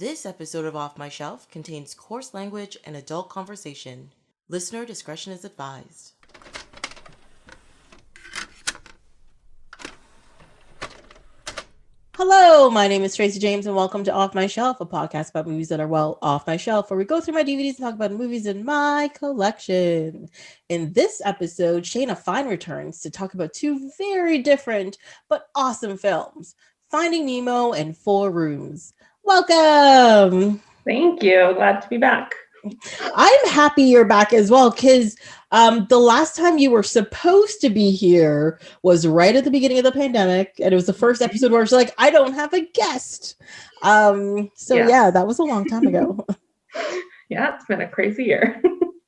This episode of Off My Shelf contains coarse language and adult conversation. Listener discretion is advised. Hello, my name is Tracy James and welcome to Off My Shelf, a podcast about movies that are well off my shelf, where we go through my DVDs and talk about movies in my collection. In this episode, Shayna Fine returns to talk about two very different but awesome films, Finding Nemo and Four Rooms. Welcome. Thank you. Glad to be back. I'm happy you're back as well, because the last time you were supposed to be here was right at the beginning of the pandemic, and it was the first episode where I was like, I don't have a guest. Yeah, that was a long time ago. Yeah, it's been a crazy year.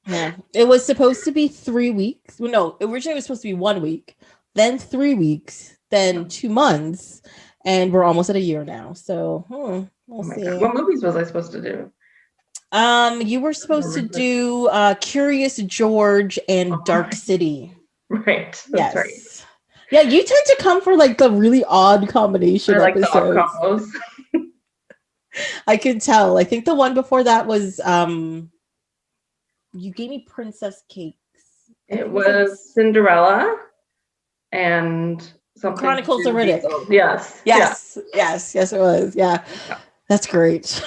Yeah, it was supposed to be 3 weeks. Well, no, originally it was supposed to be 1 week, then 3 weeks, then 2 months, and we're almost at a year now. So we'll see. God. What movies was I supposed to do? You were supposed to do Curious George and Dark City. Right. That's right. Yeah, you tend to come for like the really odd combination episodes. The odd combos. I could tell. I think the one before that was you gave me Princess Cakes. It was Cinderella and something. Chronicles of Riddick. Yes, it was. Yeah. That's great.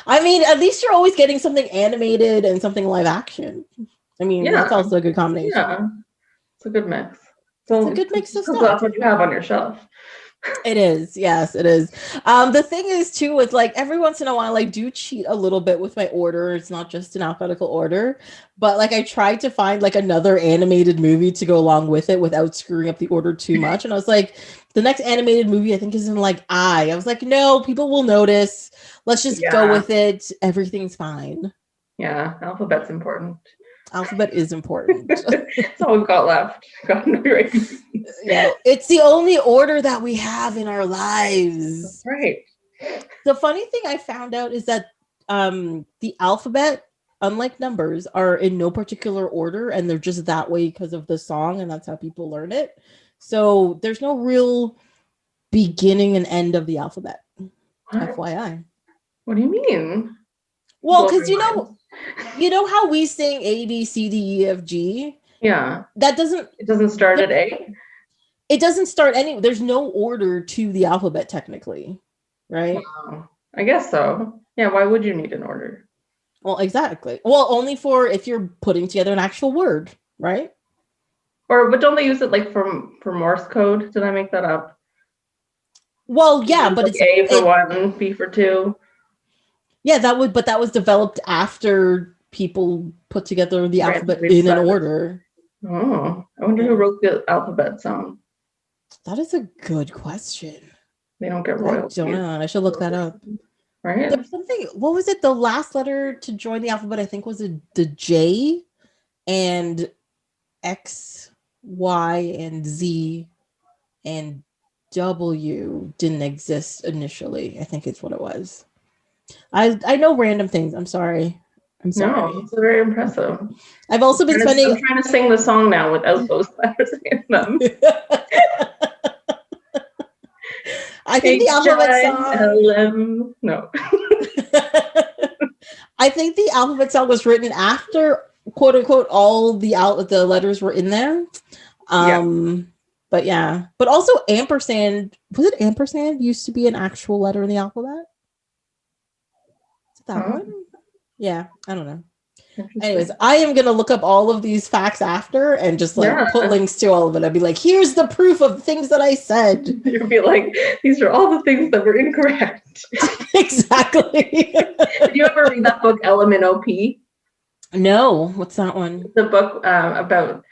I mean, at least you're always getting something animated and something live action. I mean, that's also a good combination. Yeah, it's a good mix. So it's a good mix of stuff. That's what you have on your shelf. It is. Yes, it is. The thing is, too, with like every once in a while, I do cheat a little bit with my order. It's not just in alphabetical order, but like I tried to find like another animated movie to go along with it without screwing up the order too much. And I was like, the next animated movie I think is in like I was like, no, people will notice. Let's just go with it. Everything's fine. Yeah, alphabet's important. Alphabet is important. That's all we've got left. Yeah, it's the only order that we have in our lives. That's right. The funny thing I found out is that the alphabet, unlike numbers, are in no particular order, and they're just that way because of the song, and that's how people learn it. So there's no real beginning and end of the alphabet. What? FYI. What do you mean? Well, because you know how we sing A, B, C, D, E, F, G? Yeah. It doesn't start at A? It doesn't start there's no order to the alphabet technically, right? I guess so. Yeah, why would you need an order? Well, exactly. Well, only for if you're putting together an actual word, right? But don't they use it like for Morse code? Did I make that up? Well, yeah, but it's A for 1, B for 2. Yeah, that was developed after people put together the alphabet in an order. Oh, I wonder who wrote the alphabet song. That is a good question. They don't get royalties. I don't know. I should look that up. Right? There's something. What was it? The last letter to join the alphabet, I think, was the J, and X, Y, and Z, and W didn't exist initially. I think it's what it was. I know random things. I'm sorry. No, it's very impressive. I've also been I'm trying to sing the song now without those letters in them. I think the alphabet song. No. I think the alphabet song was written after, quote unquote, all the letters were in there. But yeah. But also ampersand. Was it ampersand used to be an actual letter in the alphabet? That one? Yeah, I don't know. Anyways, I am going to look up all of these facts after and just put links to all of it. I'd be like, here's the proof of things that I said. You'd be like, these are all the things that were incorrect. Exactly. Did you ever read that book, LMNOP? No. What's that one? The book about,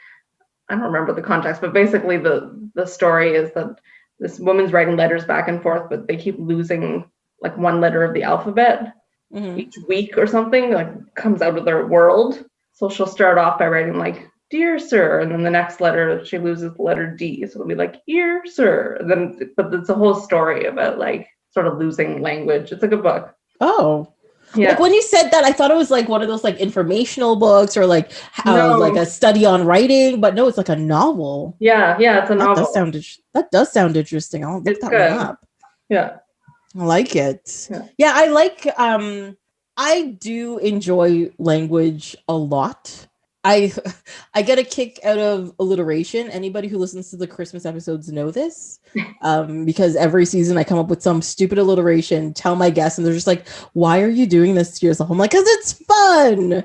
I don't remember the context, but basically the story is that this woman's writing letters back and forth, but they keep losing like one letter of the alphabet. Mm-hmm. Each week or something, like comes out of their world. So she'll start off by writing like, "Dear Sir," and then the next letter she loses the letter D, so it'll be like, "Dear Sir." And then, but it's a whole story about like sort of losing language. It's a good book. Oh, yeah. Like when you said that, I thought it was like one of those like informational books or like like a study on writing, but no, it's like a novel. Yeah, it's a novel. That does sound interesting. I'll look that one up. Yeah. I like it. Yeah. Yeah, I do enjoy language a lot. I I get a kick out of alliteration. Anybody who listens to the Christmas episodes know this. Because every season I come up with some stupid alliteration, tell my guests, and they're just like, why are you doing this to yourself? I'm like, because it's fun.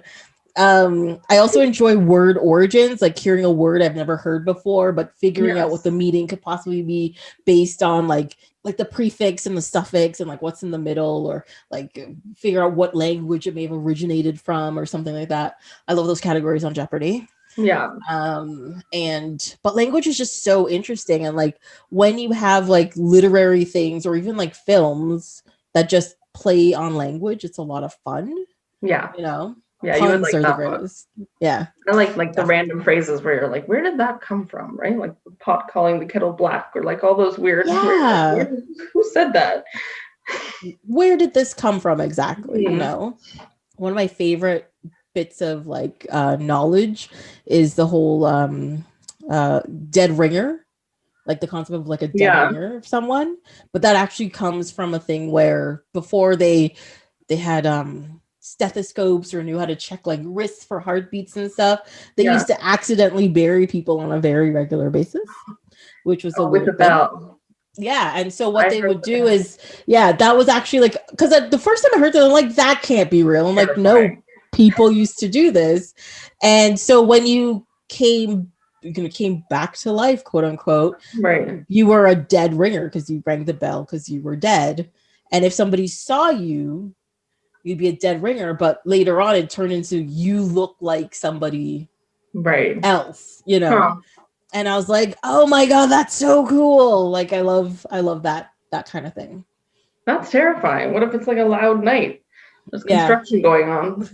I also enjoy word origins, like hearing a word I've never heard before, but figuring out what the meaning could possibly be based on like the prefix and the suffix and like what's in the middle, or like figure out what language it may have originated from or something like that. I love those categories on Jeopardy. Yeah. But language is just so interesting, and like when you have like literary things or even like films that just play on language, it's a lot of fun. Yeah. You know. Yeah, you would like that one. Yeah. I like the random phrases where you're like, where did that come from? Right? Like the pot calling the kettle black, or like all those weird, who said that? Where did this come from exactly? You know? One of my favorite bits of like knowledge is the whole dead ringer, like the concept of like a dead ringer of someone. But that actually comes from a thing where before they had stethoscopes or knew how to check like wrists for heartbeats and stuff, they used to accidentally bury people on a very regular basis, which was a weird with the bell. Yeah, and so what they would do is, that was actually like, because the first time I heard that, I'm like, that can't be real. I'm like, no, people used to do this. And so when you came back to life, quote unquote, right, you were a dead ringer because you rang the bell because you were dead. And if somebody saw you, you'd be a dead ringer, but later on it turned into you look like somebody else, you know. Huh. And I was like, oh my God, that's so cool. Like I love that kind of thing. That's terrifying. What if it's like a loud night? There's construction going on.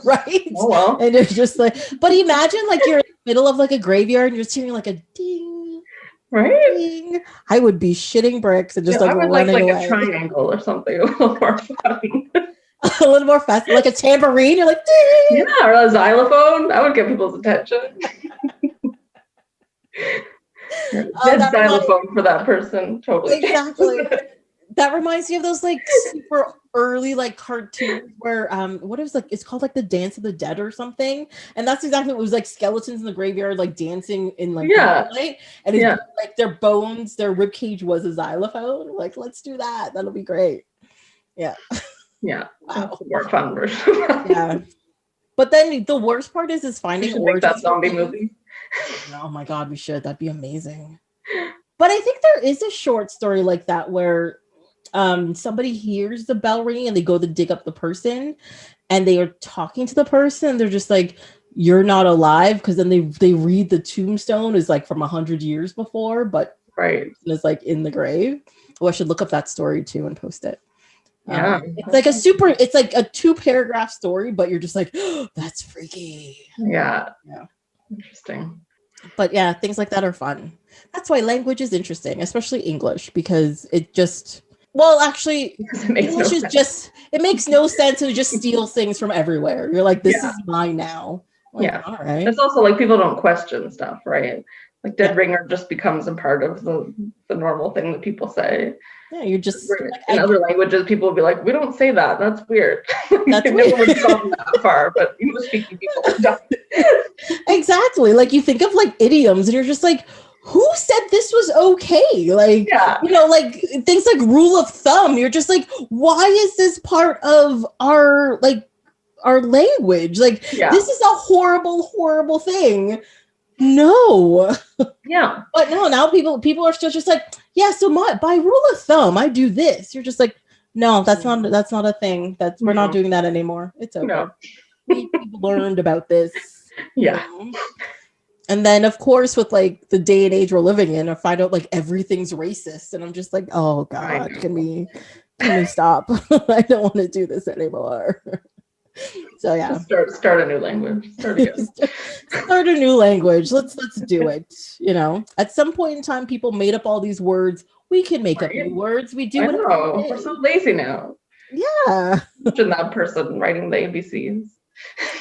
Right? Oh well. And it's just like, but imagine like you're in the middle of like a graveyard and you're just hearing like a ding. Right? Ding. I would be shitting bricks and just like running like away. A triangle or something a little more fun. A little more fast, like a tambourine. You're like, ding! Yeah, or a xylophone. That would get people's attention. Dead xylophone for that person. Totally. Exactly. That reminds me of those like super early like cartoons where what it was like, it's called like the Dance of the Dead or something, and that's exactly what it was, like skeletons in the graveyard like dancing in like light, and it's like their bones, their rib cage was a xylophone. Like, let's do that. That'll be great. Yeah. Yeah. Wow. More fun version. Yeah. But then the worst part is finding origins. That zombie movie. Oh my God, we should. That'd be amazing. But I think there is a short story like that where somebody hears the bell ringing and they go to dig up the person and they are talking to the person. They're just like, you're not alive, because then they read the tombstone is like from 100 years before, but it's like in the grave. Oh, I should look up that story too and post it. Yeah, it's like a 2-paragraph story, but you're just like, oh, that's freaky. Yeah. Interesting. But yeah, things like that are fun. That's why language is interesting, especially English, because it just, well, actually, English is just, it makes no sense to just steal things from everywhere. You're like, this is mine now. Like, all right. It's also like people don't question stuff, right? Like dead ringer just becomes a part of the normal thing that people say. Yeah, you're just in other languages, people will be like, we don't say that. That's weird. That's weird. Never gone that far, but English speaking people don't. Exactly. Like you think of like idioms and you're just like, who said this was okay? Like, you know, like things like rule of thumb. You're just like, why is this part of our language? Like, this is a horrible, horrible thing. No. Yeah. But no, now people are still just like, yeah, so by rule of thumb, I do this. You're just like, no, that's not a thing. We're not doing that anymore. It's over. No. We've learned about this. Yeah. You know? And then of course with like the day and age we're living in, I find out like everything's racist. And I'm just like, oh God, can we stop? I don't want to do this anymore. So yeah, start a new language. Start a new language. Let's do it. You know, at some point in time, people made up all these words. We can make up new words. We do. We're so lazy now. Yeah. Imagine that person writing the ABCs.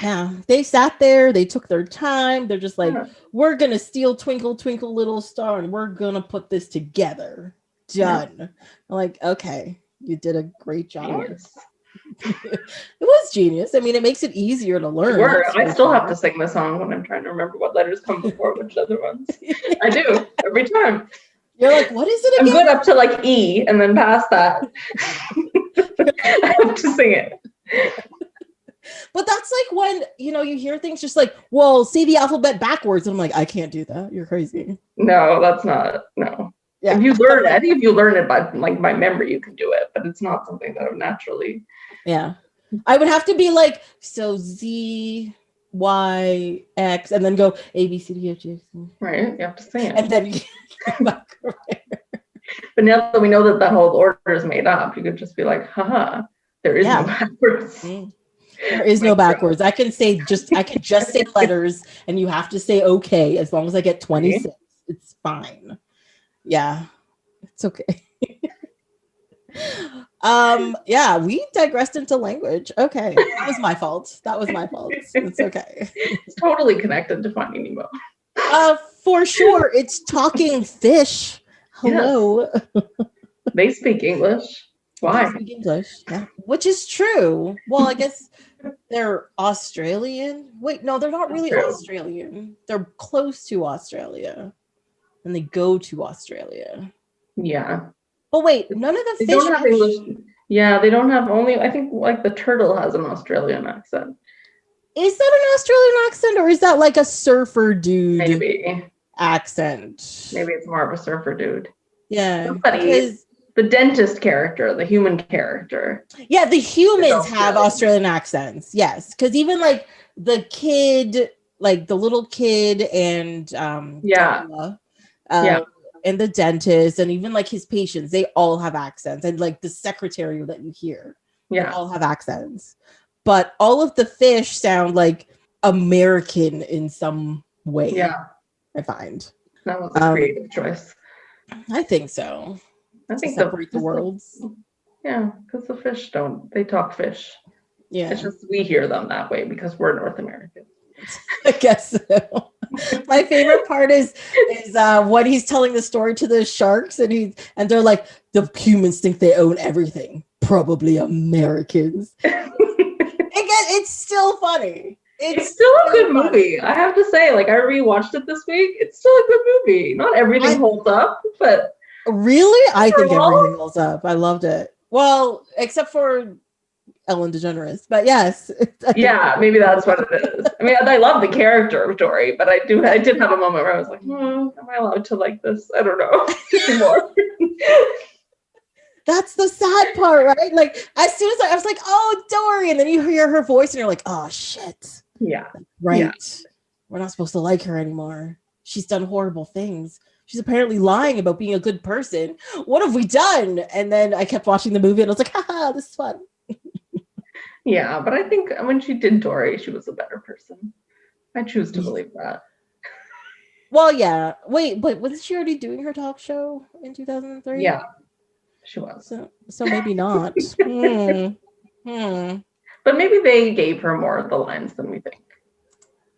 Yeah, they sat there. They took their time. They're just like, we're gonna steal "Twinkle Twinkle Little Star" and we're gonna put this together. Done. I'm like, okay. You did a great job. Genius. It was genius. I mean, it makes it easier to learn. I still have to sing the song when I'm trying to remember what letters come before which other ones. I do every time. You're like, what is it again? I'm good up to like E, and then past that, I have to sing it. But that's like when, you hear things just like, well, say the alphabet backwards. And I'm like, I can't do that. You're crazy. No, that's not. No. Yeah. If you learn it, I think if you learn it by memory, you can do it. But it's not something that I would naturally. Yeah. I would have to be like, so Z, Y, X, and then go A, B, C, D, F, G, H, C. Right. You have to sing it. And then you come back around. But now that we know that whole order is made up, you could just be like, haha, there is no backwards. There is no backwards. I can just say letters, and you have to say okay as long as I get 26. Okay. It's fine. Yeah, it's okay. Yeah, we digressed into language. Okay, that was my fault. It's okay. It's totally connected to Finding Nemo. For sure. It's talking fish. Hello. Yes. They speak English. Why? They speak English. Yeah. Which is true. Well, I guess they're Australian. Wait, no, they're not really Australian. They're close to Australia. And they go to Australia. Yeah. But wait, none of the fish don't have English. Yeah, they don't have I think like the turtle has an Australian accent. Is that an Australian accent, or is that like a surfer dude accent? Maybe it's more of a surfer dude. Yeah. Because the dentist character, the human character. Yeah, the humans have Australian accents. Yes. Because even like the kid, like the little kid and and the dentist and even like his patients, they all have accents. And like the secretary that you hear, they all have accents. But all of the fish sound like American in some way. Yeah. I find. That was a creative choice. I think so. I think separate the worlds. Yeah, because the fish they talk fish. Yeah. It's just we hear them that way because we're North American. I guess so. My favorite part is when he's telling the story to the sharks and they're like, the humans think they own everything. Probably Americans. Again, it's still funny. It's still a good movie. I have to say, like I rewatched it this week. It's still a good movie. Not everything holds up, but really, I think everything holds up. I loved it. Well, except for Ellen DeGeneres, but yes. Yeah, maybe that's what it is. I mean, I love the character of Dory, but I did have a moment where I was like, am I allowed to like this? I don't know anymore. That's the sad part, right? Like as soon as I was like, oh, Dory, and then you hear her voice and you're like, oh shit. Yeah. Right. Yeah. We're not supposed to like her anymore. She's done horrible things. She's apparently lying about being a good person. What have we done? And then I kept watching the movie and I was like, haha, this is fun. Yeah, but I think when she did Dory, she was a better person. I choose to believe that. Well, yeah. Wait, but wasn't she already doing her talk show in 2003? Yeah, she was. So maybe not. But maybe they gave her more of the lines than we think.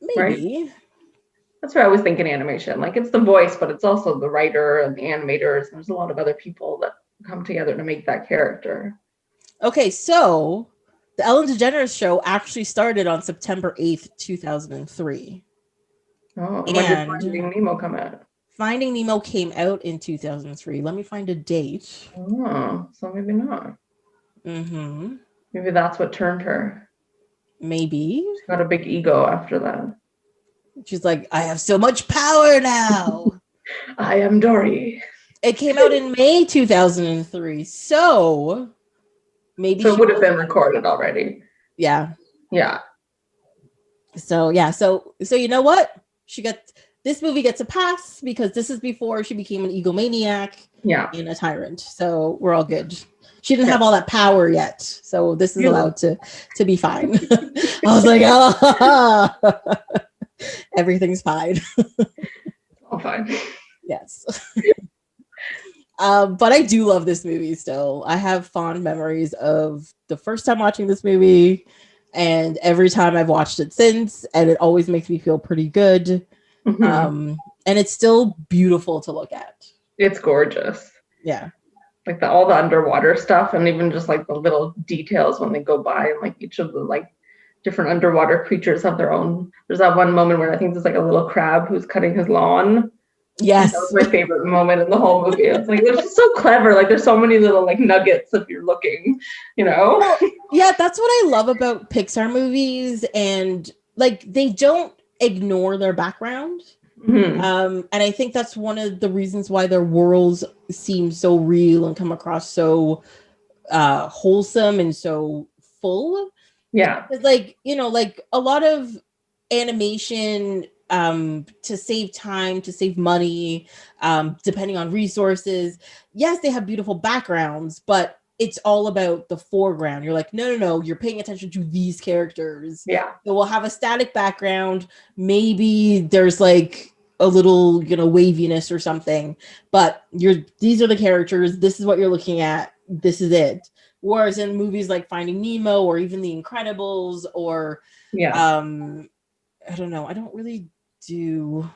Maybe. Right? That's what I was thinking animation. Like it's the voice, but it's also the writer and the animators. There's a lot of other people that come together to make that character. Okay, so the Ellen DeGeneres show actually started on September 8th, 2003. Oh, when did Finding Nemo come out? Finding Nemo came out in 2003. Let me find a date. Oh, so maybe not. Mm-hmm. Maybe that's what turned her. Maybe. She got a big ego after that. She's like, I have so much power now. I am Dory. It came out in May 2003. So maybe it would have been recorded already. Yeah. Yeah. So yeah, so you know what? This movie gets a pass because this is before she became an egomaniac and a tyrant. So we're all good. She didn't have all that power yet. So this is allowed to be fine. I was like, oh, everything's fine. All fine. Yes. But I do love this movie still. I have fond memories of the first time watching this movie and every time I've watched it since, and it always makes me feel pretty good. Mm-hmm. And it's still beautiful to look at. It's gorgeous. Yeah. like all the underwater stuff, and even just like the little details when they go by, and like each of the like different underwater creatures have their own. There's that one moment where I think there's like a little crab who's cutting his lawn. Yes, that was my favorite moment in the whole movie. It's like it's just so clever. Like there's so many little like nuggets if you're looking, you know. Well, yeah, that's what I love about Pixar movies, and like they don't ignore their background. Mm-hmm. And I think that's one of the reasons why their worlds seem so real and come across so wholesome and so full. Yeah. It's like, you know, like a lot of animation to save time, to save money, depending on resources. Yes, they have beautiful backgrounds, but it's all about the foreground. You're like, no, you're paying attention to these characters. Yeah. So we'll have a static background. Maybe there's like a little, you know, waviness or something, but these are the characters. This is what you're looking at. This is it. Whereas in movies like Finding Nemo or even The Incredibles or I don't know. I don't really do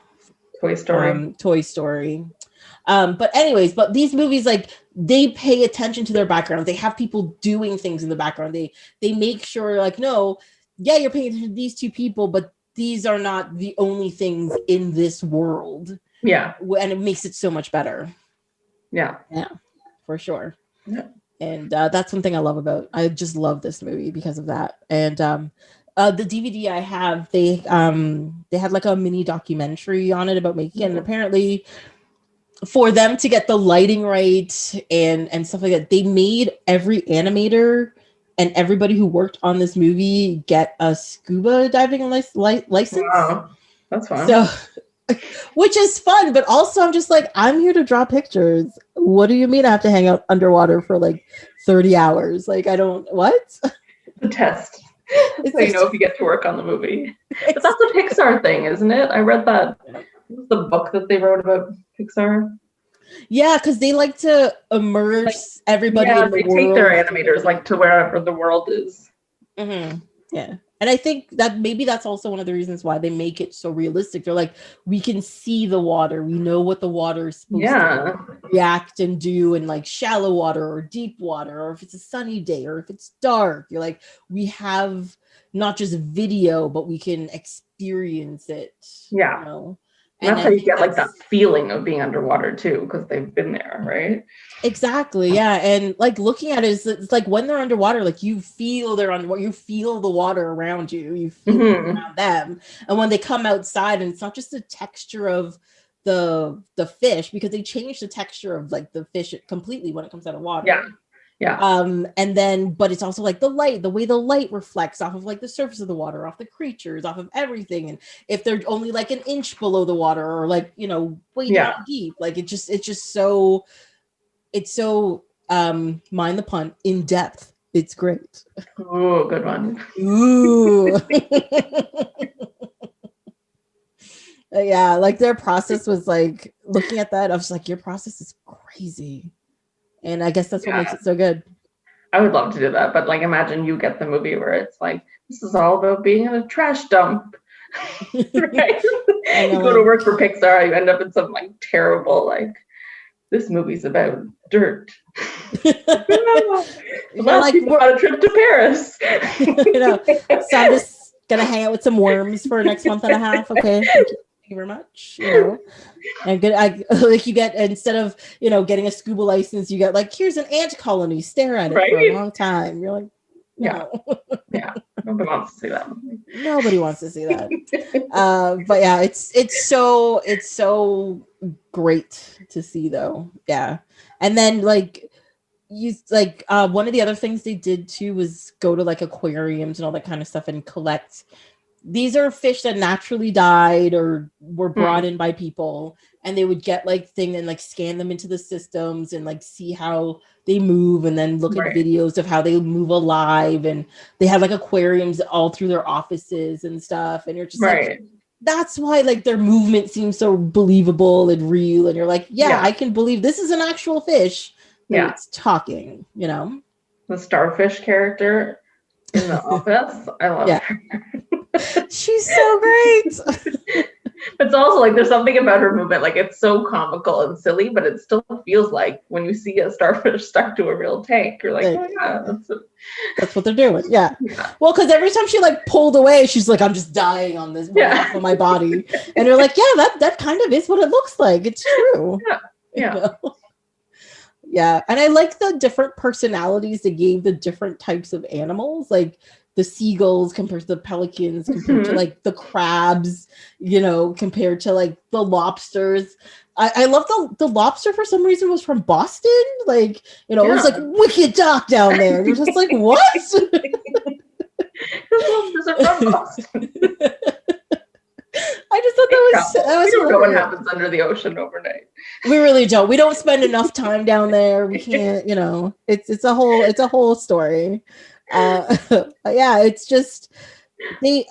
Toy Story. But anyways, but these movies, like they pay attention to their background. They have people doing things in the background. They make sure like, no, yeah, you're paying attention to these two people, but these are not the only things in this world. Yeah. And it makes it so much better. Yeah. Yeah, for sure. Yeah. And that's something I love about. I just love this movie because of that. And the DVD I have, they had like a mini documentary on it about making it. And apparently for them to get the lighting right and stuff like that, they made every animator and everybody who worked on this movie get a scuba diving license. Wow, that's fun. So, which is fun, but also I'm just like, I'm here to draw pictures. What do you mean I have to hang out underwater for like 30 hours? Like, I don't, what? The test. So you know if you get to work on the movie. But that's a Pixar thing, isn't it? I read that. It was the book that they wrote about Pixar. Yeah, because they like to immerse everybody in the world. They take their animators like to wherever the world is. Mm-hmm. Yeah. And I think that maybe that's also one of the reasons why they make it so realistic. They're like, we can see the water. We know what the water is supposed to react and do in like shallow water or deep water, or if it's a sunny day or if it's dark. You're like, we have not just video, but we can experience it. Yeah. You know? And that's how you get like that feeling of being underwater too, because they've been there, right? Exactly. Yeah. And like looking at it, it's like when they're underwater, like you feel they're underwater, you feel the water around you, you feel around them. And when they come outside, and it's not just the texture of the fish, because they change the texture of like the fish completely when it comes out of water. Yeah. Yeah. And then, but it's also like the way the light reflects off of like the surface of the water, off the creatures, off of everything. And if they're only like an inch below the water or like, you know, way down deep, like it's just so, mind the pun, in depth. It's great. Oh, good one. Ooh. Yeah, like their process was like, looking at that, I was like, your process is crazy. And I guess that's what makes it so good. I would love to do that, but like imagine you get the movie where it's like, this is all about being in a trash dump. Right? You go to work for Pixar, you end up in some like terrible, like, this movie's about dirt. Like on a trip to Paris. You know, so I'm just gonna hang out with some worms for next month and a half. Okay. Thank you very much. You know, and good. Like you get, instead of, you know, getting a scuba license, you get like, here's an ant colony, stare at it for a long time. You're like, no. Yeah. Nobody wants to see that. Nobody wants to see that. But yeah, it's so great to see though. Yeah. And then like one of the other things they did too was go to like aquariums and all that kind of stuff and collect. These are fish that naturally died or were brought in by people, and they would get like thing and like scan them into the systems and like see how they move, and then look at videos of how they move alive. And they had like aquariums all through their offices and stuff. And you're just like, that's why like their movement seems so believable and real. And you're like, I can believe this is an actual fish. It's talking, you know. The starfish character in The Office, I love her. She's so great. It's also like there's something about her movement, like it's so comical and silly, but it still feels like when you see a starfish stuck to a real tank, you're like, oh yeah, that's what they're doing. Yeah. Yeah. Well, because every time she like pulled away, she's like, I'm just dying on this off of my body. And you're like, yeah, that kind of is what it looks like. It's true. Yeah. Yeah. You know? Yeah. And I like the different personalities they gave the different types of animals. Like the seagulls compared to the pelicans, compared to like the crabs, you know, compared to like the lobsters. I love the lobster for some reason was from Boston. Like, you know, it was like wicked dark down there. You're just like, what? Lobsters are from Boston. I just thought that was we don't know what happens under the ocean overnight. We really don't. We don't spend enough time down there. We can't, you know, it's a whole story. Yeah, it's just they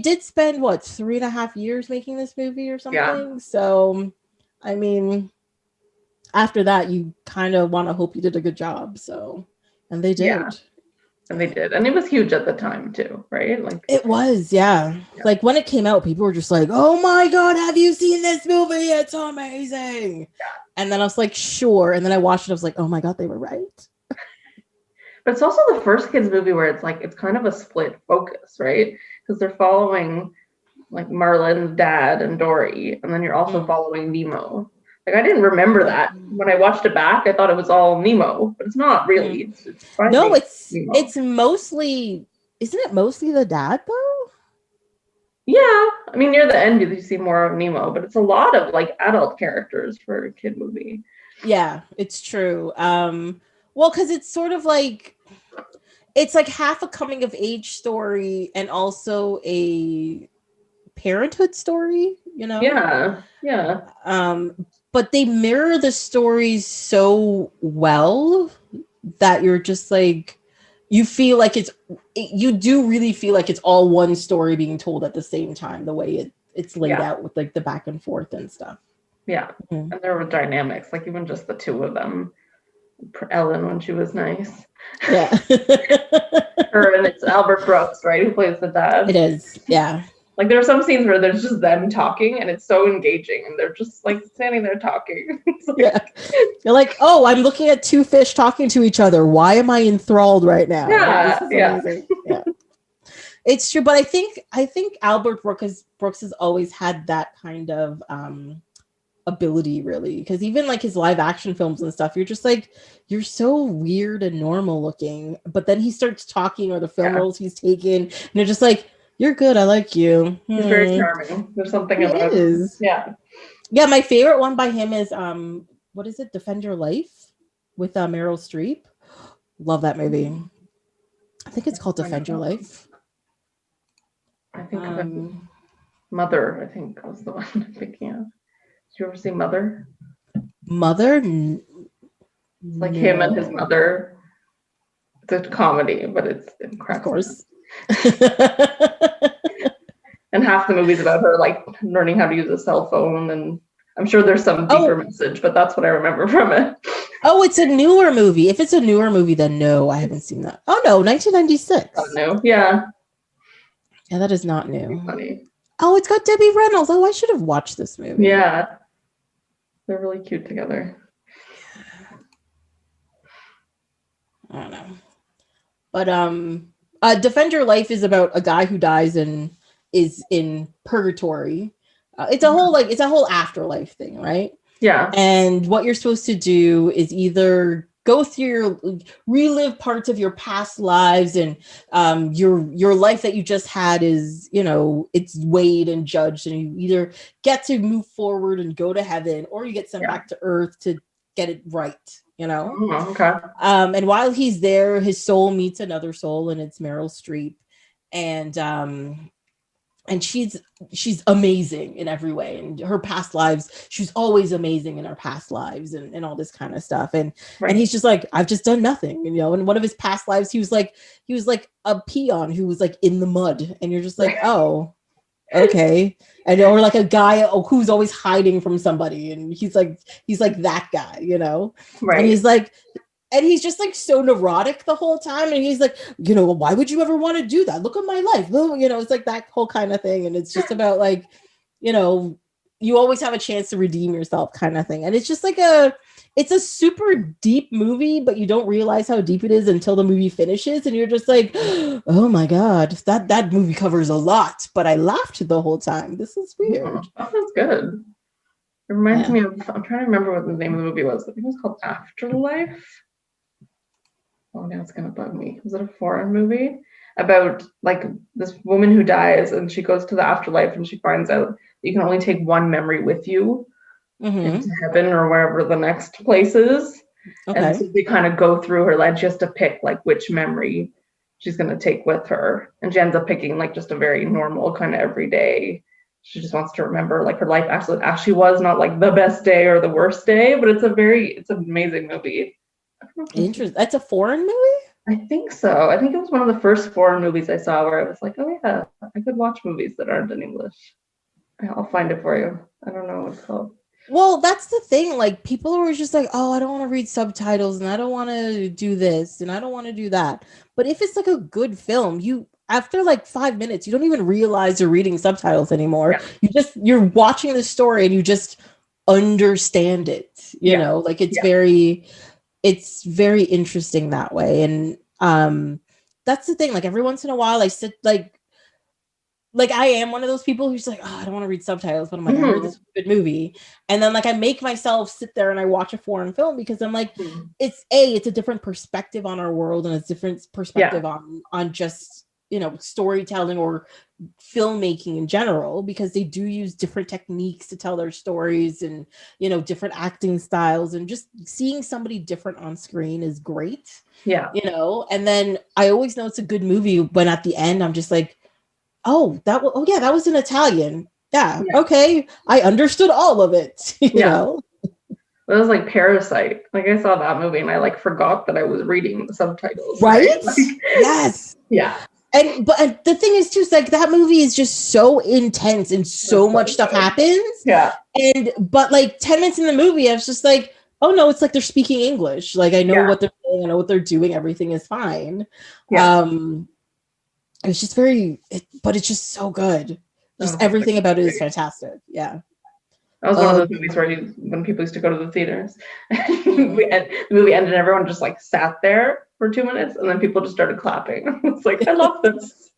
did spend what 3.5 years making this movie or something. Yeah. So I mean, after that you kind of want to hope you did a good job. So, and they did. Yeah. And they did. And it was huge at the time too, right? Like it was, yeah. Like when it came out, people were just like, oh my God, have you seen this movie? It's amazing. Yeah. And then I was like, sure. And then I watched it. I was like, oh my God, they were right. But it's also the first kids movie where it's like, it's kind of a split focus, right? Because they're following like Marlon's dad and Dory. And then you're also following Nemo. Like I didn't remember that when I watched it back. I thought it was all Nemo, but it's not really. It's mostly. Isn't it mostly the dad though? Yeah, I mean near the end you see more of Nemo, but it's a lot of like adult characters for a kid movie. Yeah, it's true. Well, because it's sort of like it's like half a coming of age story and also a parenthood story. You know? Yeah. But they mirror the stories so well that you're just like, you feel like you do really feel like it's all one story being told at the same time, the way it's laid out with like the back and forth and stuff. Yeah. Mm-hmm. And there were dynamics, like even just the two of them. Ellen when she was nice. Yeah. Her and it's Albert Brooks, right? Who plays the dad. It is. Yeah. Like there are some scenes where there's just them talking and it's so engaging and they're just like standing there talking. Yeah. You're like, oh, I'm looking at two fish talking to each other. Why am I enthralled right now? Yeah. It's true. But I think Albert Brooks has always had that kind of ability really, because even like his live action films and stuff, you're just like, you're so weird and normal looking, but then he starts talking or the film roles he's taken and you're just like, you're good. I like you. He's very charming. There's something about him. Yeah. Yeah. My favorite one by him is, what is it? Defend Your Life with Meryl Streep. Love that movie. I think it's called Defend Your Life. I think Mother, I think was the one I'm thinking of. Did you ever see Mother? Mother? It's like him and his mother. It's a comedy, but it's incredible. Of course. And half the movie's about her like learning how to use a cell phone, and I'm sure there's some deeper message, but that's what I remember from it. Oh, it's a newer movie. If it's a newer movie, then no, I haven't seen that. Oh no, 1996. Oh no, yeah. Yeah, that is not new. Funny. Oh, it's got Debbie Reynolds. Oh, I should have watched this movie. Yeah. They're really cute together. I don't know. But Defend Your Life is about a guy who dies and is in purgatory. It's a whole afterlife thing, right? Yeah. And what you're supposed to do is either go through relive parts of your past lives, and your life that you just had is, you know, it's weighed and judged, and you either get to move forward and go to heaven, or you get sent back to earth to get it right, you know? Okay. And while he's there, his soul meets another soul, and it's Meryl Streep. And she's amazing in every way. And her past lives, she's always amazing in her past lives and all this kind of stuff. And and he's just like, I've just done nothing, you know. In one of his past lives, he was like a peon who was like in the mud. And you're just like, oh, okay. And or like a guy who's always hiding from somebody, and he's like that guy, you know. Right. And he's just like so neurotic the whole time. And he's like, you know, why would you ever want to do that? Look at my life. You know, it's like that whole kind of thing. And it's just about like, you know, you always have a chance to redeem yourself kind of thing. And it's just like it's a super deep movie, but you don't realize how deep it is until the movie finishes. And you're just like, oh my God, that movie covers a lot, but I laughed the whole time. This is weird. Oh, that sounds good. It reminds me of, I'm trying to remember what the name of the movie was. I think it was called Afterlife. Oh, now it's going to bug me. Was it a foreign movie? About like this woman who dies and she goes to the afterlife and she finds out you can only take one memory with you into heaven or wherever the next place is. Okay. And so they kind of go through her life just to pick like which memory she's going to take with her. And she ends up picking like just a very normal kind of everyday. She just wants to remember like her life actually was not like the best day or the worst day, but it's an amazing movie. Interesting. That's a foreign movie? I think so. I think it was one of the first foreign movies I saw where I was like, oh yeah, I could watch movies that aren't in English. I'll find it for you. I don't know what it's called. Well, that's the thing. Like, people are just like, oh, I don't want to read subtitles and I don't want to do this and I don't want to do that. But if it's like a good film, after like 5 minutes, you don't even realize you're reading subtitles anymore. Yeah. You're watching the story and you just understand it. You know, like it's very interesting that way. And that's the thing. Like every once in a while I sit like I am one of those people who's like, oh, I don't want to read subtitles, but I'm like, I heard this is a good movie. And then like I make myself sit there and I watch a foreign film because I'm like, it's a different perspective on our world and a different perspective on just, you know, storytelling or filmmaking in general, because they do use different techniques to tell their stories and, you know, different acting styles, and just seeing somebody different on screen is great. Yeah. You know, and then I always know it's a good movie when at the end I'm just like, that was in Italian. Yeah. Okay. I understood all of it. You know? It was like Parasite. Like I saw that movie and I like forgot that I was reading the subtitles. Right? Like, yes. Yeah. But the thing is too, is like that movie is just so intense and so much stuff happens. Yeah. But like 10 minutes in the movie, I was just like, oh no, it's like they're speaking English. Like I know what they're saying, I know what they're doing, everything is fine. Yeah. It's just but it's just so good. Just everything about it is fantastic. Yeah. That was one of those movies where when people used to go to the theaters, the movie ended and everyone just like sat there for 2 minutes and then people just started clapping. It's like, I love this.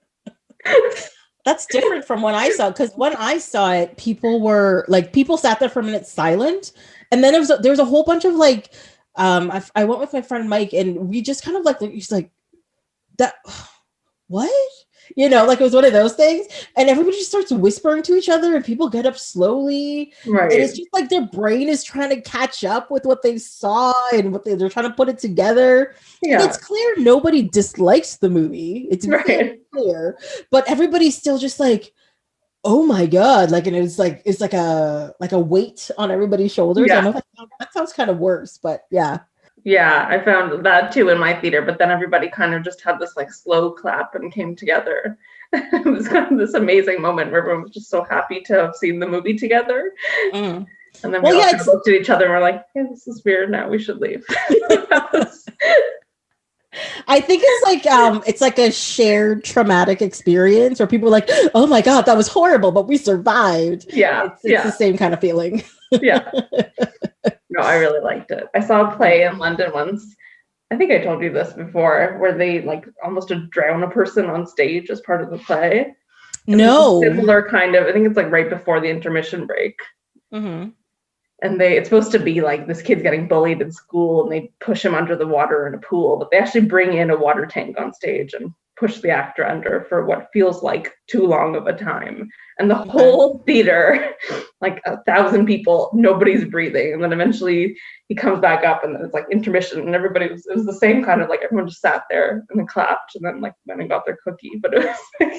That's different from when I saw it, because when I saw it, people sat there for a minute silent. And then there was a whole bunch of like, I went with my friend Mike and we just kind of like, he's like, that, what? You know, like it was one of those things, and everybody just starts whispering to each other and people get up slowly. Right. And it's just like their brain is trying to catch up with what they saw and what they're trying to put it together. Yeah. And it's clear nobody dislikes the movie. It's very clear, but everybody's still just like, oh my God. Like, and it's like a weight on everybody's shoulders. Yeah. I know that sounds kind of worse, but yeah. Yeah, I found that too in my theater, but then everybody kind of just had this like slow clap and came together. It was kind of this amazing moment where everyone was just so happy to have seen the movie together. And then we all kind of looked at each other and we're like, hey, this is weird, now we should leave. I think it's like a shared traumatic experience where people are like, oh my God, that was horrible, but we survived. Yeah. It's the same kind of feeling. Yeah. No, I really liked it. I saw a play in London once. I think I told you this before, where they like almost drown a person on stage as part of the play. No. Similar kind of, I think it's like right before the intermission break. Mm-hmm. And it's supposed to be like this kid's getting bullied in school and they push him under the water in a pool, but they actually bring in a water tank on stage and push the actor under for what feels like too long of a time. And the whole theater, like 1,000 people, nobody's breathing. And then eventually he comes back up and it's like intermission and everybody it was the same kind of like everyone just sat there and then clapped and then like went and got their cookie. But it was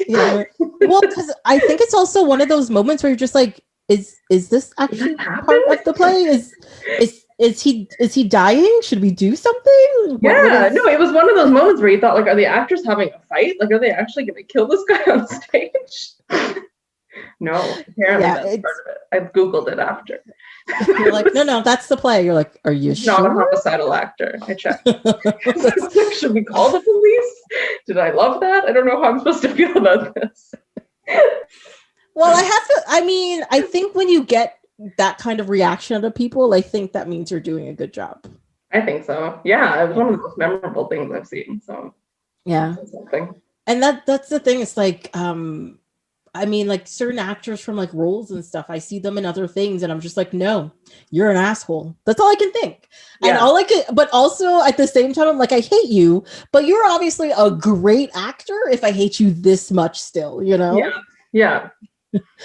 like, well, because I think it's also one of those moments where you're just like, is this actually part of the play? Is he dying? Should we do something? No, it was one of those moments where you thought like, are the actors having a fight? Like, are they actually going to kill this guy on stage? No, apparently that's part of it. I Googled it after. You're like, no, that's the play. You're like, are you sure? Not a homicidal actor. I checked. Should we call the police? Did I love that? I don't know how I'm supposed to feel about this. Well, I think when you get that kind of reaction out of people, I think that means you're doing a good job. I think so. Yeah, it was one of the most memorable things I've seen. So yeah, something. And that's the thing. It's like, I mean, like certain actors from like roles and stuff, I see them in other things, and I'm just like, no, you're an asshole. That's all I can think. And all I can, but also at the same time, I'm like, I hate you, but you're obviously a great actor. If I hate you this much, still, you know? Yeah.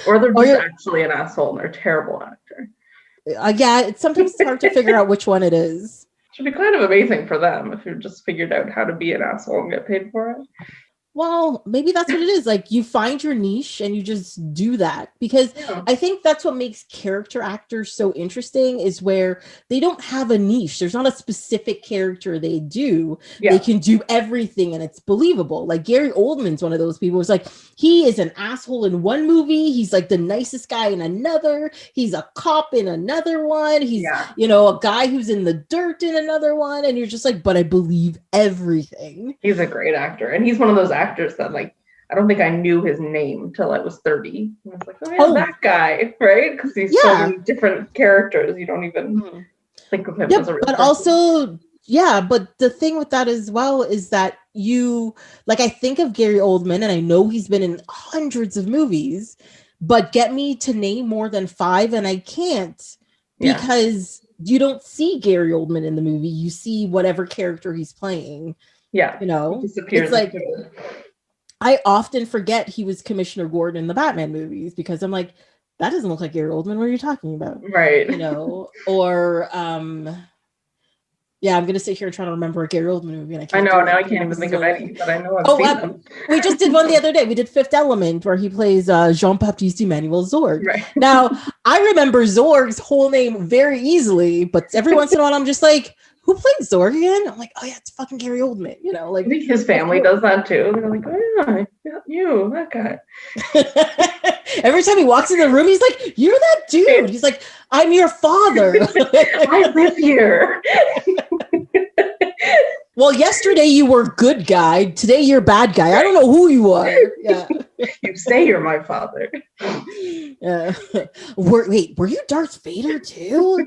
Or they're just actually an asshole and they're a terrible actor. Yeah, sometimes it's hard to figure out which one it is. Should be kind of amazing for them if you just figured out how to be an asshole and get paid for it. Well, maybe that's what it is. Like you find your niche and you just do that, because I think that's what makes character actors so interesting, is where they don't have a niche. There's not a specific character they do. They can do everything and it's believable. Like Gary Oldman's one of those people. It's like, he is an asshole in one movie. He's like the nicest guy in another. He's a cop in another one. He's, a guy who's in the dirt in another one. And you're just like, but I believe everything. He's a great actor. And he's one of those actors that, like, I don't think I knew his name till I was 30. And I was like, that guy, right? Because he's so many different characters. You don't even think of him as a real person. Also, but the thing with that as well is that I think of Gary Oldman, and I know he's been in hundreds of movies, but get me to name more than 5 and I can't, because you don't see Gary Oldman in the movie. You see whatever character he's playing. Yeah. It's like, I often forget he was Commissioner Gordon in the Batman movies, because I'm like, that doesn't look like Gary Oldman. What are you talking about? Right. Or I'm gonna sit here and try to remember a Gary Oldman movie, and I know now I can't even think of any, but I know I've seen them. We just did one the other day. We did Fifth Element, where he plays Jean-Baptiste Emmanuel Zorg. Right. Now I remember Zorg's whole name very easily, but every once in a while I'm just like, who played Zorg again? I'm like, oh yeah, it's fucking Gary Oldman. Like, I think his family does that too. They're like, oh yeah, you, that guy. Every time he walks in the room, he's like, you're that dude. He's like, I'm your father. I live here. Well, yesterday you were good guy. Today you're bad guy. I don't know who you are. Yeah. You say you're my father. Were you Darth Vader too?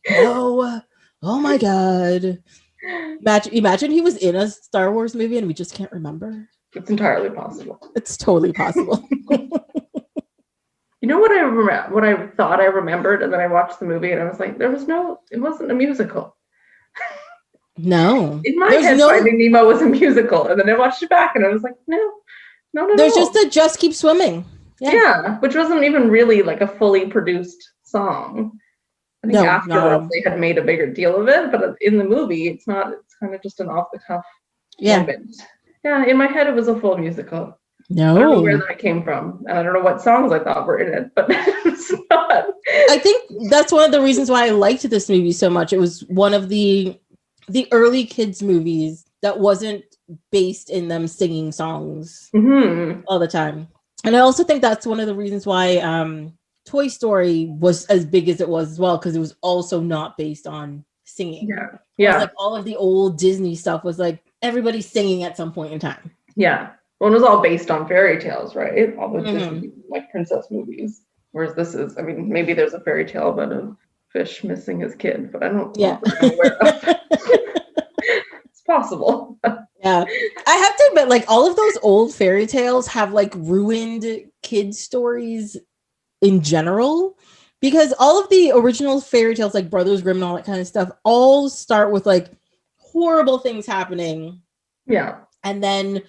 No. Oh my God. Imagine he was in a Star Wars movie and we just can't remember. It's entirely possible. It's totally possible. You know what what I thought I remembered, and then I watched the movie and I was like, it wasn't a musical. No. In my head, Finding Nemo was a musical, and then I watched it back and I was like, no. There's just a Just Keep Swimming. Yeah, which wasn't even really like a fully produced song. I think afterwards they had made a bigger deal of it, but in the movie, it's not. It's kind of just an off-the-cuff moment. Yeah, in my head, it was a full musical. No. I don't know where that came from, and I don't know what songs I thought were in it, but it's not. I think that's one of the reasons why I liked this movie so much. It was one of the early kids movies that wasn't based in them singing songs all the time. And I also think that's one of the reasons why Toy Story was as big as it was as well, because it was also not based on singing. Yeah. Like all of the old Disney stuff was like everybody's singing at some point in time. Yeah. Well, it was all based on fairy tales, right? All the Disney, like princess movies. Whereas this is, I mean, maybe there's a fairy tale about a fish missing his kid, but I don't know if I'm aware of. It's possible. Yeah. I have to admit, like all of those old fairy tales have like ruined kids' stories in general, because all of the original fairy tales, like Brothers Grimm and all that kind of stuff, all start with like horrible things happening. Yeah. And then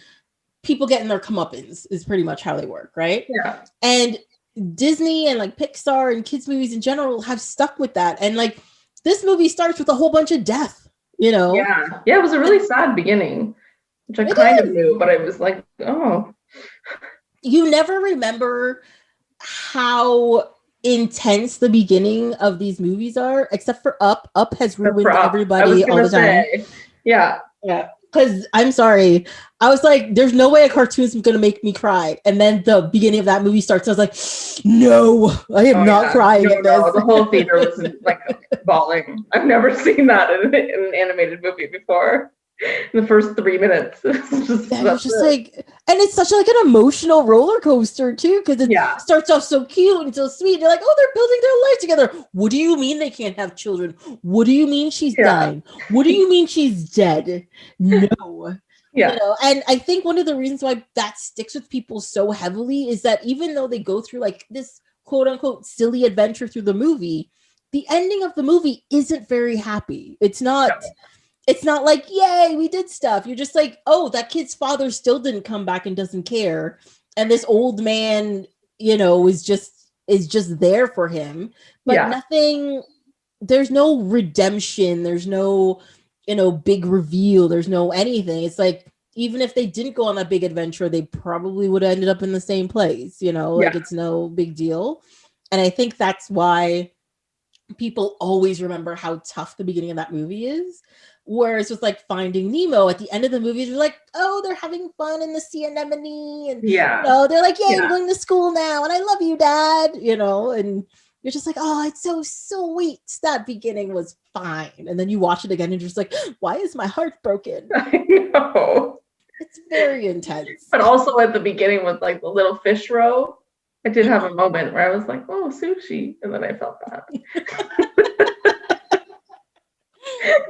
people getting their comeuppance is pretty much how they work, right? Yeah. And Disney and like Pixar and kids movies in general have stuck with that. And like this movie starts with a whole bunch of death, Yeah. Yeah, it was a really sad beginning, which I kind of knew, but I was like, oh. You never remember how intense the beginning of these movies are, except for Up. Up has ruined everybody all the time. Yeah. Because I'm sorry, I was like, there's no way a cartoon's gonna make me cry. And then the beginning of that movie starts, I was like, no, I am not crying at this. No, the whole theater was like bawling. I've never seen that in an animated movie before. the first 3 minutes. It's just like, and it's such like an emotional roller coaster too, because it starts off so cute and so sweet. They're like, oh, they're building their life together. What do you mean they can't have children? What do you mean she's dying? What do you mean she's dead? No. Yeah. You know, and I think one of the reasons why that sticks with people so heavily is that even though they go through like this quote unquote silly adventure through the movie, the ending of the movie isn't very happy. It's not like, yay, we did stuff. You're just like, oh, that kid's father still didn't come back and doesn't care. And this old man, you know, is just there for him. But nothing, there's no redemption. There's no, you know, big reveal. There's no anything. It's like, even if they didn't go on that big adventure, they probably would have ended up in the same place, you know, like it's no big deal. And I think that's why people always remember how tough the beginning of that movie is. Whereas with like Finding Nemo, at the end of the movie, you're like, oh, they're having fun in the sea anemone. And, you know, they're like, yay, I'm going to school now. And I love you, Dad, you know, and you're just like, oh, it's so sweet. That beginning was fine. And then you watch it again and you're just like, why is my heart broken? I know. It's very intense. But also at the beginning with like the little fish roe, I did have a moment where I was like, oh, sushi. And then I felt that.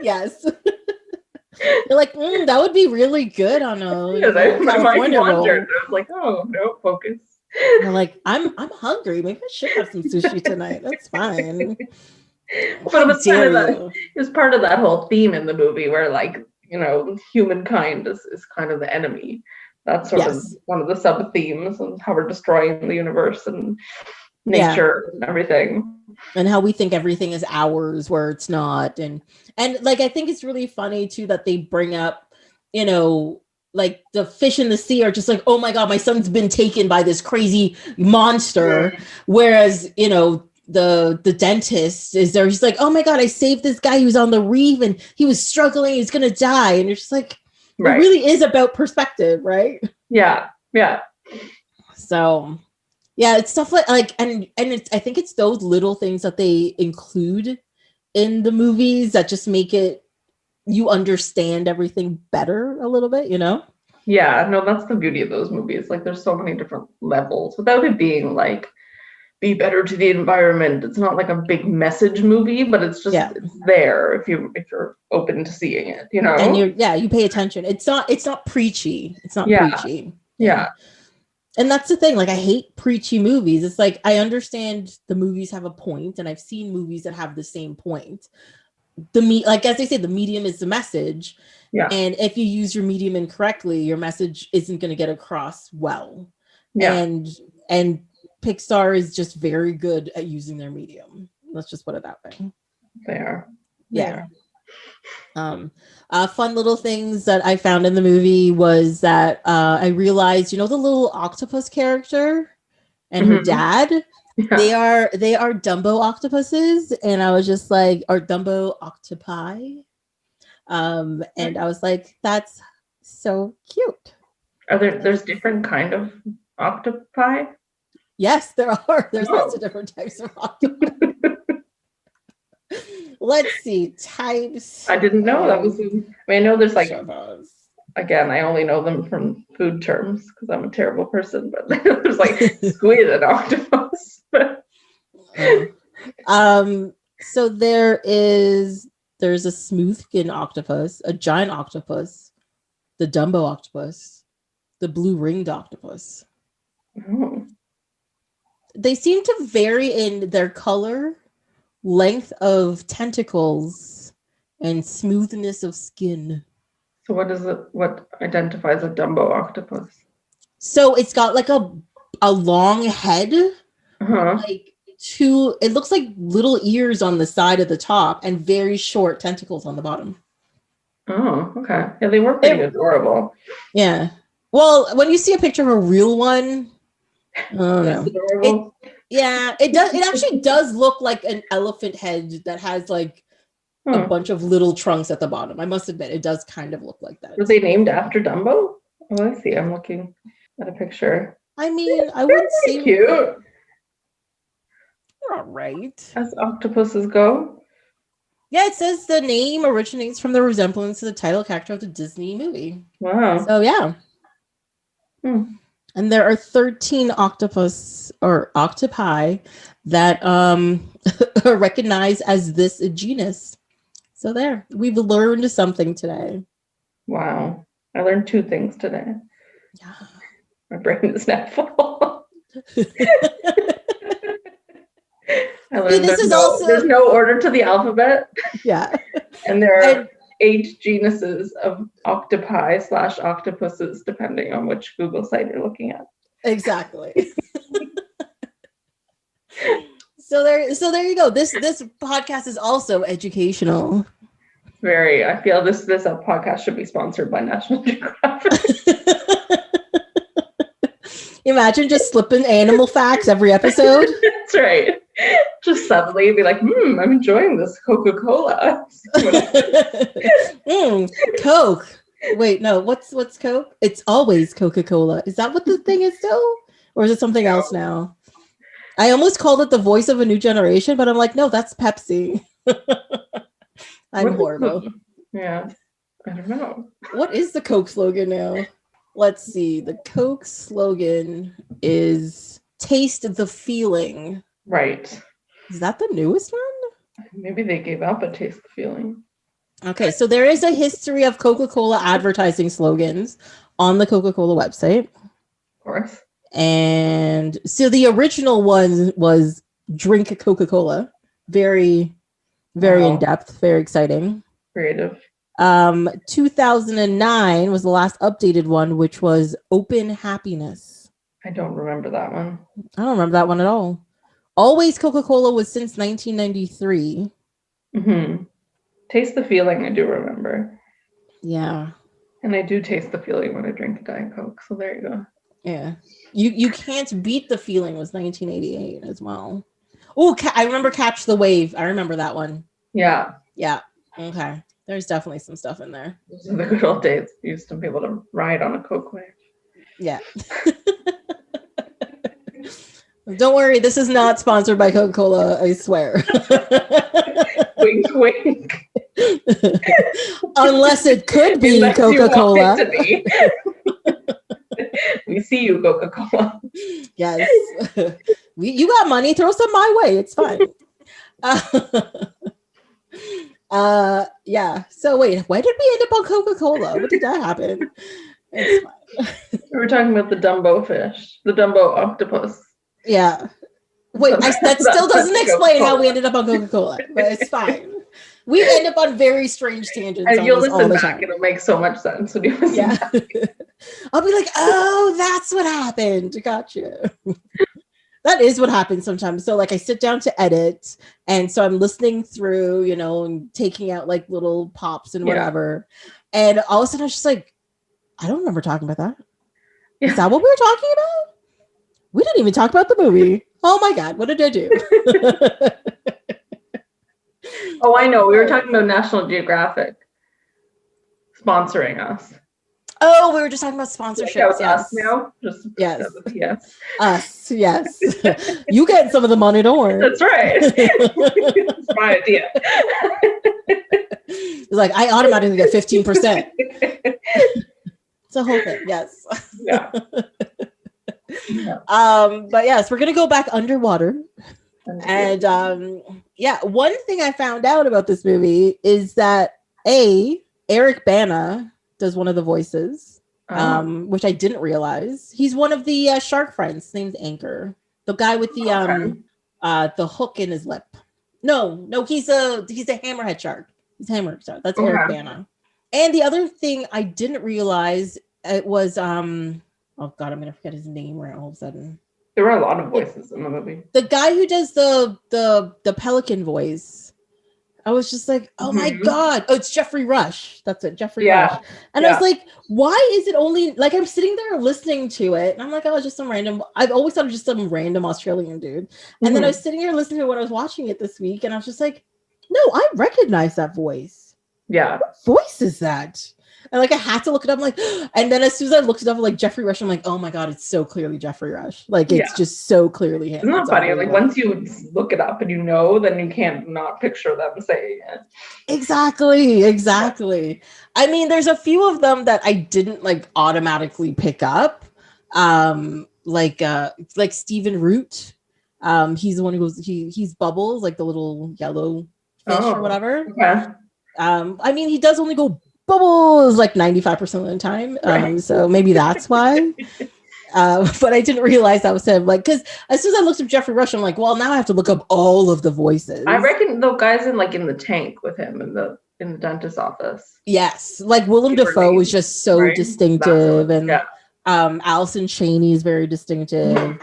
Yes. You're like, that would be really good on a California roll. I was like, oh, no, focus. You're like, I'm hungry. Maybe I should have some sushi tonight. That's fine. But it was part of that whole theme in the movie where, like, you know, humankind is kind of the enemy. That's sort of one of the sub themes, and how we're destroying the universe and nature and everything, and how we think everything is ours where it's not. And like, I think it's really funny too that they bring up, you know, like the fish in the sea are just like, oh my god, my son's been taken by this crazy monster. Whereas, you know, the dentist is there, he's like, oh my god, I saved this guy who's on the reef and he was struggling, he's gonna die. And you're just like, it really is about perspective, right? So yeah, it's stuff like and it's, I think it's those little things that they include in the movies that just make it, you understand everything better a little bit, you know? Yeah, no, that's the beauty of those movies. Like, there's so many different levels without it being like, be better to the environment. It's not like a big message movie, but it's just it's there if you're open to seeing it, you know? And you pay attention. It's not preachy. It's not preachy. Yeah. And that's the thing. Like, I hate preachy movies. It's like, I understand the movies have a point, and I've seen movies that have the same point. Like, as they say, the medium is the message. Yeah. And if you use your medium incorrectly, your message isn't going to get across well. Yeah. And Pixar is just very good at using their medium. Let's just put it that way. They are. Yeah. Fun little things that I found in the movie was that I realized, you know, the little octopus character and her dad, they are Dumbo octopuses, and I was just like, or Dumbo octopi, and I was like, that's so cute. There's different kind of octopi? Yes, there are. There's lots of different types of octopi. Let's see, types. I didn't know that was. I know there's like. Again, I only know them from food terms because I'm a terrible person. But there's like squid and octopus. So there's a smooth skin octopus, a giant octopus, the Dumbo octopus, the blue ringed octopus. Oh. They seem to vary in their color, length of tentacles, and smoothness of skin. So what identifies a Dumbo octopus? So it's got like a long head, like it looks like little ears on the side of the top and very short tentacles on the bottom. Oh, okay. Yeah, they were pretty adorable. Yeah. Well, when you see a picture of a real one, I don't know. It actually does look like an elephant head that has like a bunch of little trunks at the bottom. I must admit, it does kind of look like that. Were they named after Dumbo? Oh, I see. I'm looking at a picture. I mean, I wouldn't say cute. They're all right. As octopuses go. Yeah, it says the name originates from the resemblance to the title character of the Disney movie. Wow. So yeah. And there are 13 octopus or octopi that are recognized as this genus. So there, we've learned something today. Wow. I learned 2 things today. Yeah. My brain is now full. I learned there's no order to the alphabet. Yeah. And there are 8 genuses of octopi / octopuses, depending on which Google site you're looking at. Exactly. So there you go. This podcast is also educational. Very. I feel this podcast should be sponsored by National Geographic. Imagine just slipping animal facts every episode. That's right. Just suddenly be like, I'm enjoying this Coca-Cola. Coke. Wait, no, what's Coke? It's always Coca-Cola. Is that what the thing is still? Or is it something else now? I almost called it the voice of a new generation, but I'm like, no, that's Pepsi. I'm horrible. Yeah, I don't know. What is the Coke slogan now? Let's see. The Coke slogan is taste the feeling. Right. Is that the newest one? Maybe they gave up a taste the feeling. Okay, so there is a history of Coca-Cola advertising slogans on the Coca-Cola website. Of course. And so the original one was drink Coca-Cola. Very, very in depth, very exciting. Creative. 2009 was the last updated one, which was open happiness. I don't remember that one. I don't remember that one at all. Always Coca-Cola was since 1993. Mm-hmm. Taste the feeling, I do remember. Yeah. And I do taste the feeling when I drink a Diet Coke. So there you go. Yeah. You Can't Beat the Feeling was 1988 as well. Oh, I remember Catch the Wave. I remember that one. Yeah. Yeah. Okay. There's definitely some stuff in there. Those are the good old days. You used to be able to ride on a Coke wave. Yeah. Don't worry, this is not sponsored by Coca-Cola, I swear. Wink, wink. Unless it could be unless Coca-Cola. We see you, Coca-Cola. Yes. You got money, throw some my way. It's fine. Yeah. So wait, why did we end up on Coca-Cola? What did that happen? It's fine. We were talking about the Dumbo fish, the Dumbo octopus. Yeah. Wait, that still doesn't explain how we ended up on Coca-Cola, but it's fine. We end up on very strange tangents. And you'll listen back, it'll make so much sense when you listen back. I'll be like, oh, that's what happened. Gotcha. That is what happens sometimes. So like I sit down to edit, and so I'm listening through, and taking out like little pops and whatever. And all of a sudden I was just like, I don't remember talking about that. Yeah. Is that what we were talking about? We didn't even talk about the movie. Oh my God, what did I do? Oh, I know. We were talking about National Geographic sponsoring us. Oh, we were just talking about sponsorships. That was us now. Just yes. Yes. Us. Yes. You get some of the money, don't worry. That's right. It's my idea. It's like I automatically get 15%. It's a whole thing. Yes. Yeah. But yes, we're gonna go back underwater. And one thing I found out about this movie is that Eric Bana does one of the voices, which I didn't realize. He's one of the shark friends. His name's Anchor, the guy with the hook in his lip. No, he's a hammerhead shark. He's a hammerhead shark. That's Eric Bana. And the other thing I didn't realize, it was oh God, I'm gonna forget his name right all of a sudden. There were a lot of voices in the movie. The guy who does the pelican voice, I was just like, oh my God. Oh, it's Jeffrey Rush. That's it, Jeffrey Rush. And I was like, why is it only, like, I'm sitting there listening to it, and I'm like, oh, it's just some random, I've always thought it was just some random Australian dude. And then I was sitting here listening to it when I was watching it this week, and I was just like, no, I recognize that voice. Yeah. What voice is that? And like I had to look it up. I'm like, and then as soon as I looked it up, like Jeffrey Rush, I'm like, oh my god, it's so clearly Jeffrey Rush. Like it's just so clearly him. Isn't that funny? Like once you look it up and you know, then you can't not picture them saying it. Exactly. I mean, there's a few of them that I didn't like automatically pick up. Like Stephen Root. He's the one who goes. He's Bubbles, like the little yellow fish or whatever. Okay. I mean, he does only go Bubbles like 95% of the time. So maybe that's why. But I didn't realize that was him. Like, because as soon as I looked up Jeffrey Rush, I'm like, well, now I have to look up all of the voices. I reckon the guys in the tank with him in the dentist's office. Yes, like Willem Dafoe was just so distinctive, and Allison Cheney is very distinctive.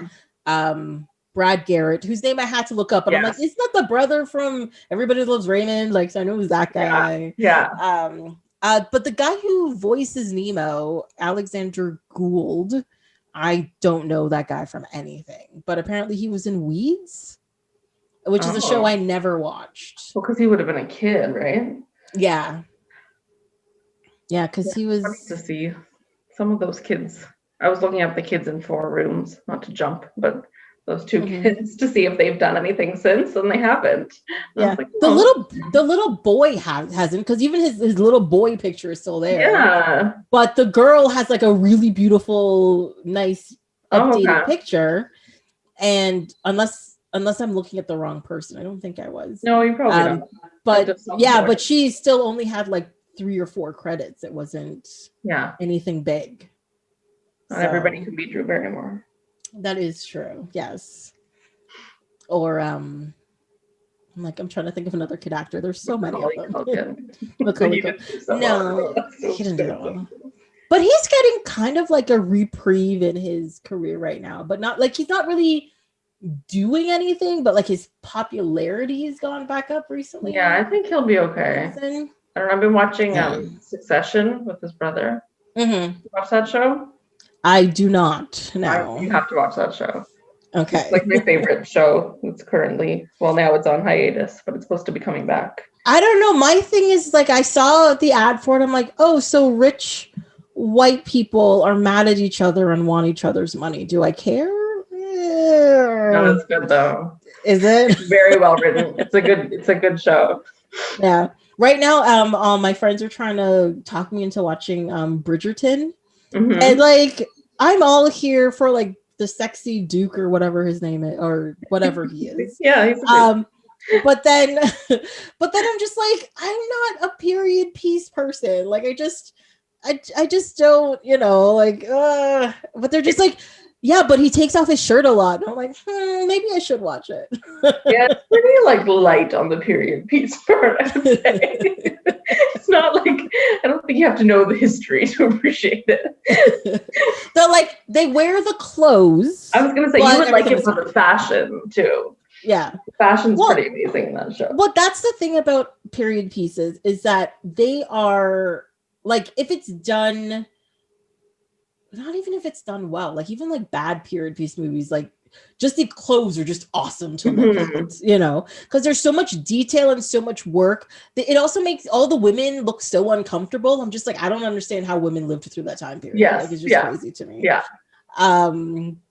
Brad Garrett, whose name I had to look up, and I'm like, it's not the brother from Everybody Loves Raymond. Like, so I know who's that guy. But the guy who voices Nemo, Alexandre Gould, I don't know that guy from anything, but apparently he was in Weeds, which is a show I never watched. Well, because he would have been a kid, right? Yeah, because he was. Funny to see some of those kids. I was looking up the kids in 4 Rooms, not to jump, but those 2 kids to see if they've done anything since, and they haven't. Yeah, like, the little boy hasn't, because even his little boy picture is still there. Yeah, but the girl has like a really beautiful, nice updated picture, and unless I'm looking at the wrong person, I don't think I was. No, you probably don't. But yeah, but she still only had like 3 or 4 credits. It wasn't anything big. Not everybody can be Drew Barrymore. That is true. Yes. Or I'm trying to think of another kid actor. There's so many of them. Macaulay Culkin. No, he didn't do that one. But he's getting kind of like a reprieve in his career right now. But not like he's not really doing anything, but like his popularity has gone back up recently. Yeah, I think he'll be okay. I don't know. I've been watching Succession with his brother. Watch that show? I do not. No. You have to watch that show. Okay. It's like my favorite show. It's currently, now it's on hiatus, but it's supposed to be coming back. I don't know. My thing is like I saw the ad for it. I'm like, oh, so rich white people are mad at each other and want each other's money. Do I care? No, it's good though. Is it? It's very well written. It's a good show. Yeah. Right now, all my friends are trying to talk me into watching Bridgerton. And like I'm all here for like the sexy Duke or whatever his name is or whatever he is. Yeah, he's but then I'm just like, I'm not a period piece person. Like I just don't, like but they're just like, yeah, but he takes off his shirt a lot. And I'm like, maybe I should watch it. Yeah, it's pretty like light on the period piece part, I would say. It's not like, I don't think you have to know the history to appreciate it. So like they wear the clothes. I was gonna say you would like it for the fashion too. Yeah. The fashion's pretty amazing in that show. Well, that's the thing about period pieces is that they are like, if it's done, not even if it's done well, like even like bad period piece movies, like just the clothes are just awesome to look at, because there's so much detail and so much work. It also makes all the women look so uncomfortable. I'm just like, I don't understand how women lived through that time period. Yes. Like, it's just crazy to me. Yeah.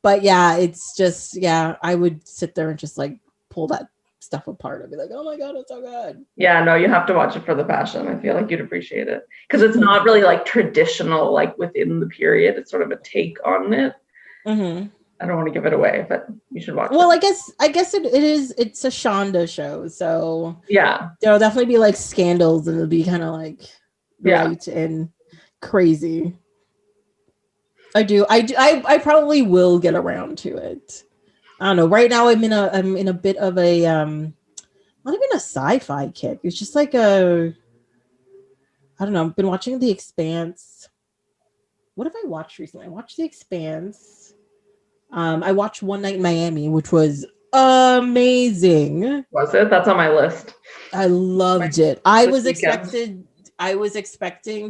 But yeah, it's just, I would sit there and just like pull that stuff apart. I'd be like, oh my God, it's so good. Yeah, no, you have to watch it for the fashion. I feel like you'd appreciate it because it's not really like traditional, like within the period. It's sort of a take on it. I don't want to give it away, but you should watch it. Well, I guess it's a Shonda show. So yeah, there'll definitely be like scandals and it'll be kind of like bright and crazy. I probably will get around to it. I don't know. Right now I'm in a bit of a not even a sci-fi kick. It's just like I don't know. I've been watching The Expanse. What have I watched recently? I watched The Expanse. I watched One Night in Miami, which was amazing. Was it? That's on my list. I loved it. I was expecting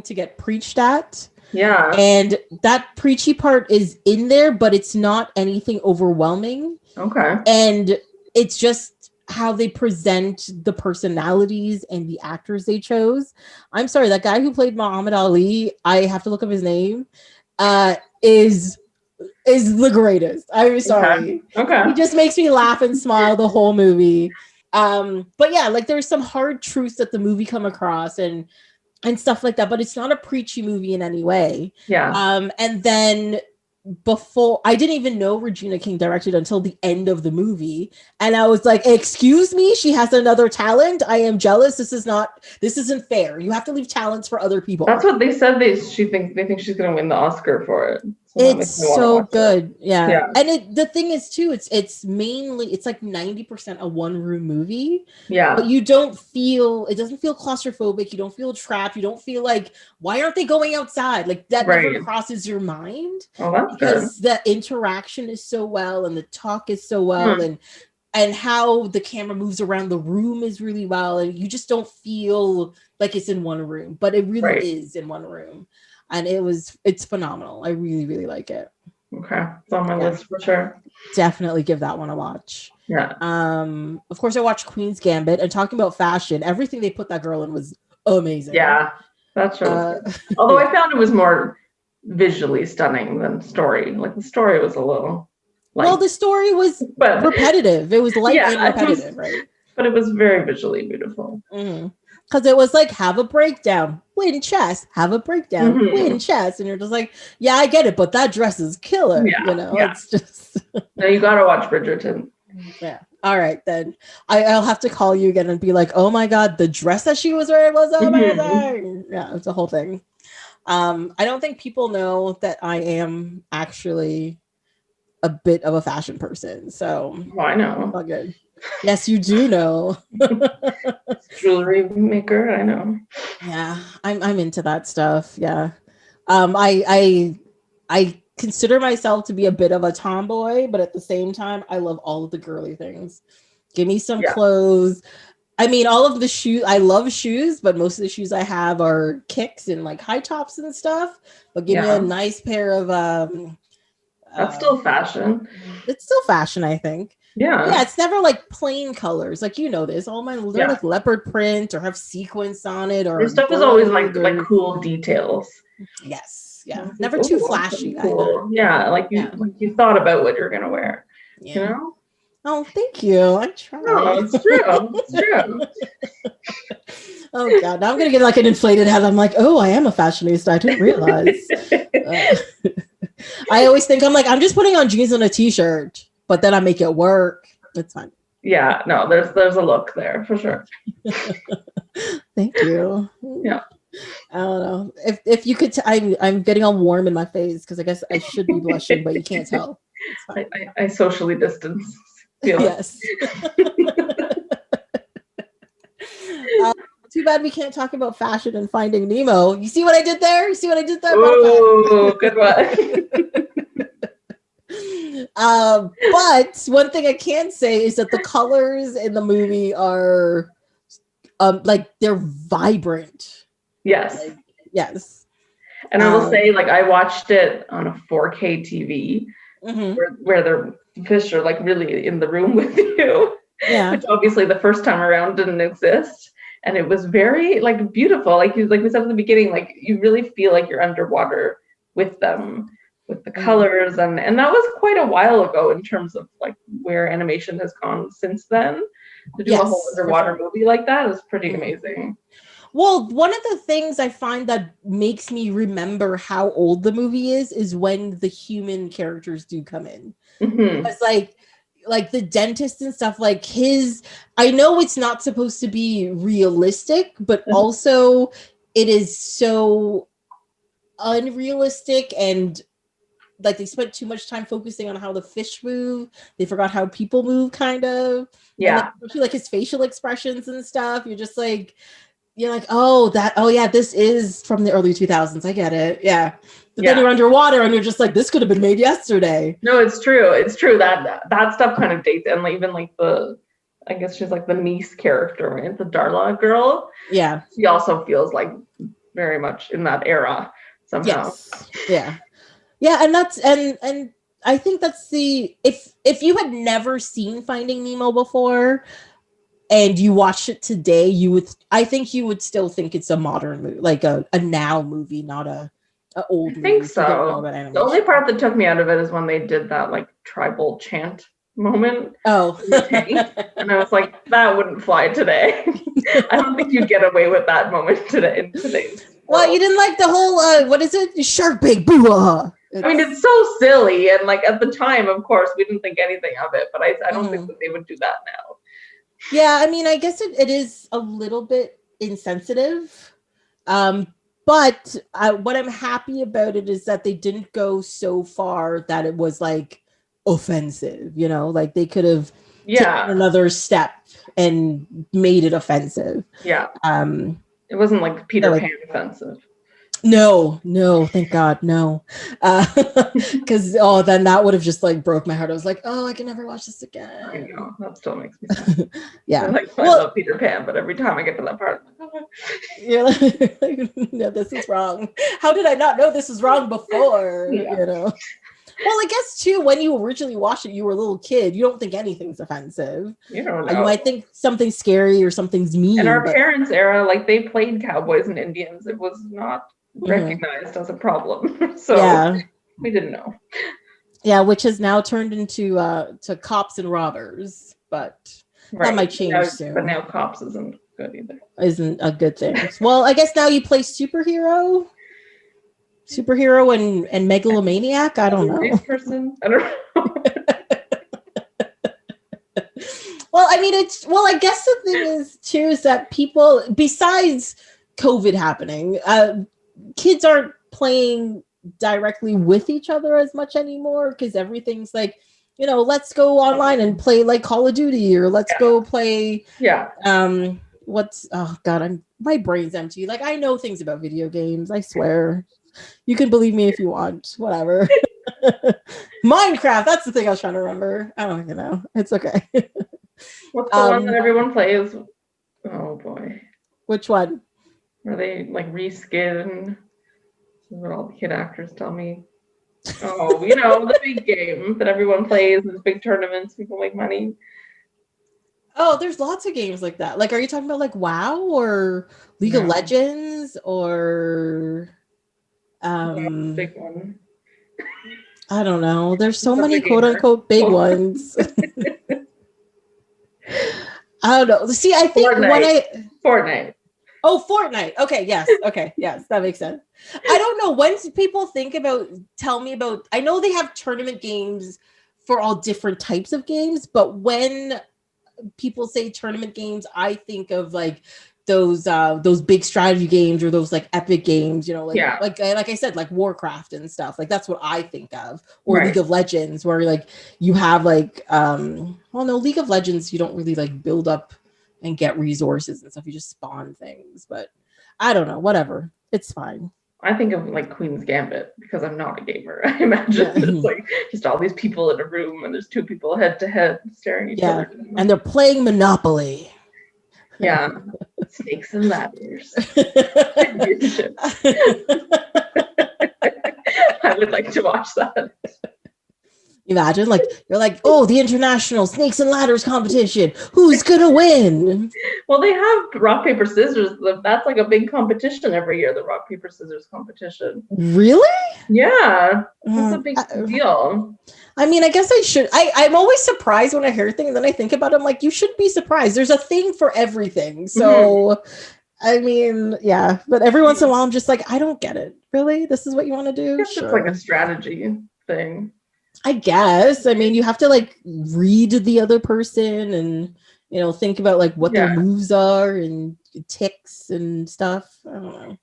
to get preached at. Yeah. And that preachy part is in there, but it's not anything overwhelming. Okay. And it's just how they present the personalities and the actors they chose. I'm sorry, that guy who played Muhammad Ali, I have to look up his name, is the greatest. I'm sorry. Okay. He just makes me laugh and smile the whole movie. But yeah, like there's some hard truths that the movie come across and stuff like that, but it's not a preachy movie in any way. Yeah. And then before, I didn't even know Regina King directed until the end of the movie, and I was like, excuse me, she has another talent. I am jealous. This isn't fair. You have to leave talents for other people. That's what they said. They think she's gonna win the Oscar for it. So it's so good. Yeah. And the thing is too, it's mainly, it's like 90% a one room movie. Yeah. But it doesn't feel claustrophobic. You don't feel trapped. You don't feel like, why aren't they going outside? Like that never crosses your mind. Oh, that's because good. the interaction is so well and the talk is so well and how the camera moves around the room is really well, and you just don't feel like it's in one room, but it really is in one room. And it's phenomenal. I really, really like it. Okay. It's on my list for sure. Definitely give that one a watch. Yeah. Of course, I watched Queen's Gambit, and talking about fashion, everything they put that girl in was amazing. Yeah, that's true. Although I found it was more visually stunning than story. Like the story was a little well, the story was repetitive. It was light and repetitive, right? But it was very visually beautiful. Because it was like, have a breakdown, win chess, have a breakdown, win chess. And you're just like, yeah, I get it, but that dress is killer. It's just... No, you got to watch Bridgerton. Yeah. All right, then. I'll have to call you again and be like, oh my God, the dress that she was wearing was amazing. Yeah, it's a whole thing. I don't think people know that I am actually a bit of a fashion person. So I know. All good. Yes, you do know. Jewelry maker, I know. Yeah, I'm into that stuff. Yeah. I consider myself to be a bit of a tomboy, but at the same time, I love all of the girly things. Give me some clothes. I mean, all of the shoes, I love shoes, but most of the shoes I have are kicks and like high tops and stuff. But give me a nice pair of that's still fashion. It's still fashion, I think. Yeah, it's never like plain colors, like this. All mine, they're like leopard print or have sequins on it, or your stuff is always like cool details. Yes, never too flashy. Cool. Yeah, like you thought about what you're gonna wear. You know. Oh, thank you. I try. No, it's true. It's true. Oh God, now I'm gonna get like an inflated head. I'm like, oh, I am a fashionista. I didn't realize. I always think I'm just putting on jeans and a t-shirt, but then I make it work. It's fine. Yeah, no, there's a look there for sure. Thank you. Yeah. I don't know if you could. I'm getting all warm in my face because I guess I should be blushing, but you can't tell. I socially distance. Yes. Too bad we can't talk about fashion and Finding Nemo. You see what I did there? Oh, good one. But one thing I can say is that the colors in the movie are like they're vibrant. Yes. Yes. And I will say, like, I watched it on a 4K TV where the fish are like really in the room with you. Yeah. Which obviously the first time around didn't exist. And it was very like beautiful. Like we said at the beginning, like you really feel like you're underwater with them, with the colors. And that was quite a while ago in terms of like where animation has gone since then. To do a whole underwater movie like that is pretty amazing. Well, one of the things I find that makes me remember how old the movie is when the human characters do come in. It's like the dentist and stuff, like I know it's not supposed to be realistic, but also it is so unrealistic, and like they spent too much time focusing on how the fish move. They forgot how people move, kind of. Yeah. And like his facial expressions and stuff. You're like, oh yeah, this is from the early 2000s. I get it. Yeah. But then you're underwater and you're just like, this could have been made yesterday. No, it's true. It's true that stuff kind of dates, and even like I guess she's like the niece character, right? The Darla girl. Yeah. She also feels like very much in that era somehow. Yes. Yeah. Yeah. And that's, and I think that's if you had never seen Finding Nemo before, and you watch it today, I think you would still think it's a modern movie, like a now movie, not a old movie. I think so. The only part that took me out of it is when they did that like tribal chant moment. Oh. And I was like, that wouldn't fly today. I don't think you'd get away with that moment today in today's world. Well, you didn't like the whole what is it? Shark bait boo-ah. I mean, it's so silly, and like at the time, of course, we didn't think anything of it, but I don't think that they would do that now. Yeah, I mean, I guess it is a little bit insensitive. But what I'm happy about it is that they didn't go so far that it was like offensive, you know, like they could have taken another step and made it offensive. Yeah. It wasn't like Peter Pan offensive. No, thank God, no. Because then that would have just like broke my heart. I was like, oh, I can never watch this again. I know, that still makes me sad. Yeah. I love Peter Pan, but every time I get to that part, you're like, no, this is wrong. How did I not know this was wrong before? Yeah. You know. Well, I guess too, when you originally watched it, you were a little kid. You don't think anything's offensive. You don't know. You might think something's scary or something's mean. In our parents' era, like they played cowboys and Indians. It was not recognized as a problem. So we didn't know. Yeah, which has now turned into to cops and robbers, but that might change soon. But now cops isn't good either. Isn't a good thing. Well, I guess now you play superhero and megalomaniac. I don't know. Person? I don't know. Well, I mean, I guess the thing is too is that people, besides COVID happening, kids aren't playing directly with each other as much anymore because everything's like, you know, let's go online and play like Call of Duty, or let's go play my brain's empty. Like I know things about video games, I swear. You can believe me if you want, whatever. Minecraft, that's the thing I was trying to remember. I don't even know. It's okay. What's the one that everyone plays? Oh boy. Which one? Where they like reskin? What all the kid actors tell me. Oh, you know, the big game that everyone plays, the big tournaments, people make money. Oh, there's lots of games like that. Like, are you talking about like WoW or League of Legends or big one? I don't know. There's so many quote unquote big ones. I don't know. See, I think Fortnite. Oh, Fortnite. Okay, yes. Okay, yes, that makes sense. I don't know. When people tell me about, I know they have tournament games for all different types of games, but when people say tournament games, I think of like those big strategy games or those like epic games, you know, like I said, like Warcraft and stuff. Like that's what I think of, or League of Legends, where like you have like League of Legends, you don't really like build up and get resources and stuff. You just spawn things, but I don't know, whatever. It's fine. I think of like Queen's Gambit because I'm not a gamer. I imagine it's like just all these people in a room and there's two people head to head staring at each other. And they're playing Monopoly. Yeah. Snakes and ladders. I would like to watch that. Imagine, like, you're like, oh, the international snakes and ladders competition. Who's gonna win? Well, they have rock, paper, scissors. That's like a big competition every year, the rock, paper, scissors competition. Really? Yeah. That's a big deal. I mean, I guess I should. I'm always surprised when I hear things, and then I think about it, I'm like, you should be surprised. There's a thing for everything. So, I mean, yeah. But every once in a while, I'm just like, I don't get it. Really? This is what you want to do? It's like a strategy thing. I guess. I mean, you have to like read the other person and, you know, think about like what their moves are and ticks and stuff. I don't know.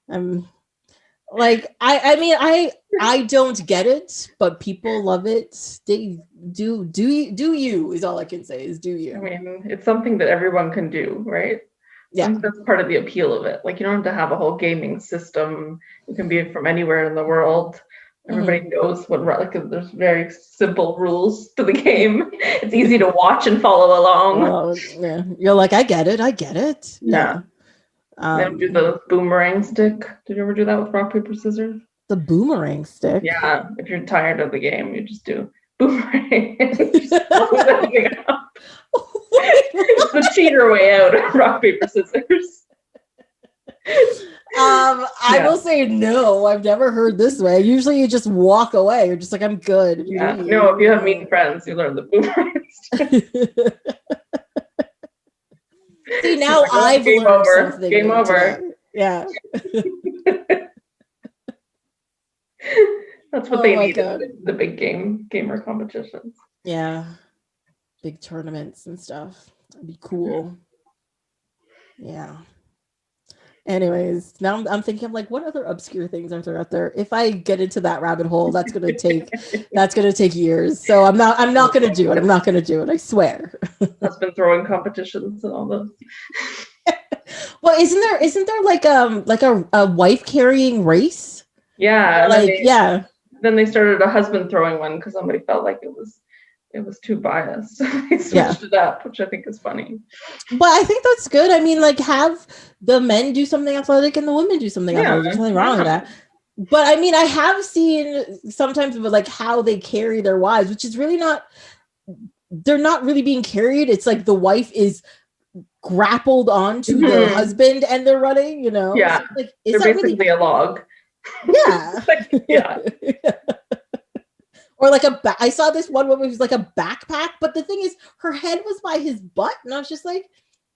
I'm like, I mean, I don't get it, but people love it. They do you is all I can say is do you. I mean, it's something that everyone can do, right? Yeah. That's part of the appeal of it. Like you don't have to have a whole gaming system. You can be from anywhere in the world. Everybody knows what, like, there's very simple rules to the game. It's easy to watch and follow along. Yeah. You're like, I get it. Yeah. Then do the boomerang stick. Did you ever do that with rock, paper, scissors? The boomerang stick? Yeah. If you're tired of the game, you just do boomerang. The cheater way out of rock, paper, scissors. I will say no. I've never heard this way. Usually you just walk away. You're just like, I'm good. Yeah. No, if you have mean friends, you learn the boomerang. See, now I've learned something. Game over. Today. Yeah. That's what they need, the big gamer competitions. Yeah. Big tournaments and stuff. That'd be cool. Yeah. Anyways, now I'm thinking, I'm like, what other obscure things are there out there? If I get into that rabbit hole, that's gonna take years. So I'm not gonna do it. I'm not gonna do it. I swear. Husband throwing competitions and all those. Well, isn't there like a wife carrying race? Yeah. Yeah. Then they started a husband throwing one because somebody felt like it was too biased. They switched it up, which I think is funny. But I think that's good. I mean, like, have the men do something athletic and the women do something athletic. There's nothing wrong with that. But I mean, I have seen sometimes with like how they carry their wives, which is really they're not really being carried. It's like the wife is grappled onto the husband and they're running, Yeah. So, like, they're basically really a log. Yeah. Yeah. Or like I saw this one woman who's like a backpack, but the thing is her head was by his butt, and I was just like,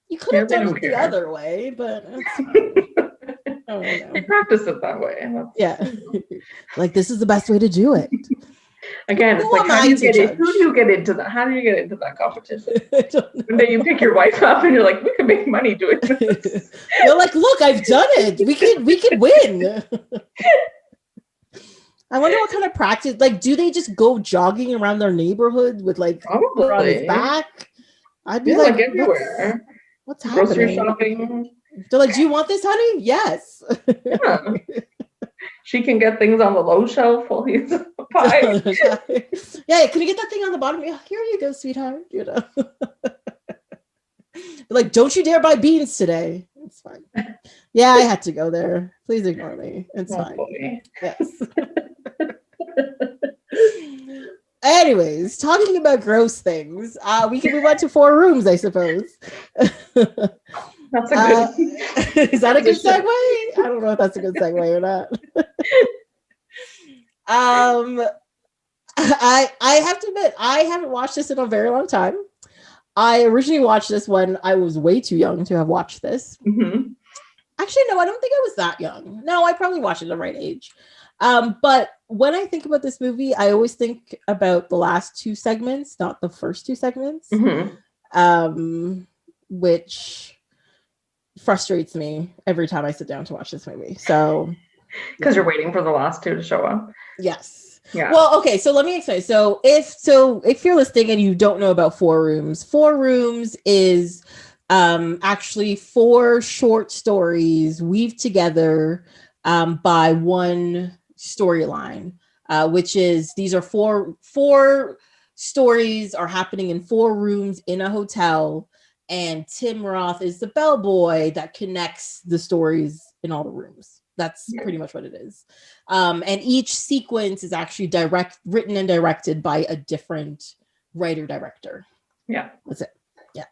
you could have done it the other way, but they practice it that way. Yeah. Like, this is the best way to do it. Again, it's like, who do you get into that? How do you get into that competition? And then you pick your wife up and you're like, we can make money doing this. You're like, look, I've done it. We can win. I wonder what kind of practice, like, do they just go jogging around their neighborhood with like probably on his back? I'd be like everywhere. What's happening? Grocery shopping. They're like, do you want this, honey? Yes. Yeah. She can get things on the low shelf while he's pie. Yeah, can you get that thing on the bottom? Yeah, here you go, sweetheart. Like, don't you dare buy beans today. It's fine. Yeah, I had to go there. Please ignore me. It's fine. Funny. Yes. Anyways, talking about gross things, we can move on to 4 rooms, I suppose. That's a good. Is that a good segue? I don't know if that's a good segue or not. I have to admit, I haven't watched this in a very long time. I originally watched this when I was way too young to have watched this. Mm-hmm. Actually, no, I don't think I was that young. No, I probably watched it at the right age. But when I think about this movie, I always think about the last 2 segments, not the first 2 segments, which frustrates me every time I sit down to watch this movie. So, because you're waiting for the last 2 to show up. Yes. Yeah. Well, okay. So let me explain. So if you're listening and you don't know about 4 rooms, 4 rooms is actually 4 short stories weaved together by one storyline, which is these are four stories are happening in 4 rooms in a hotel, and Tim Roth is the bellboy that connects the stories in all the rooms. That's pretty much what it is. And each sequence is actually written and directed by a different writer-director. Yeah. That's it. Yeah.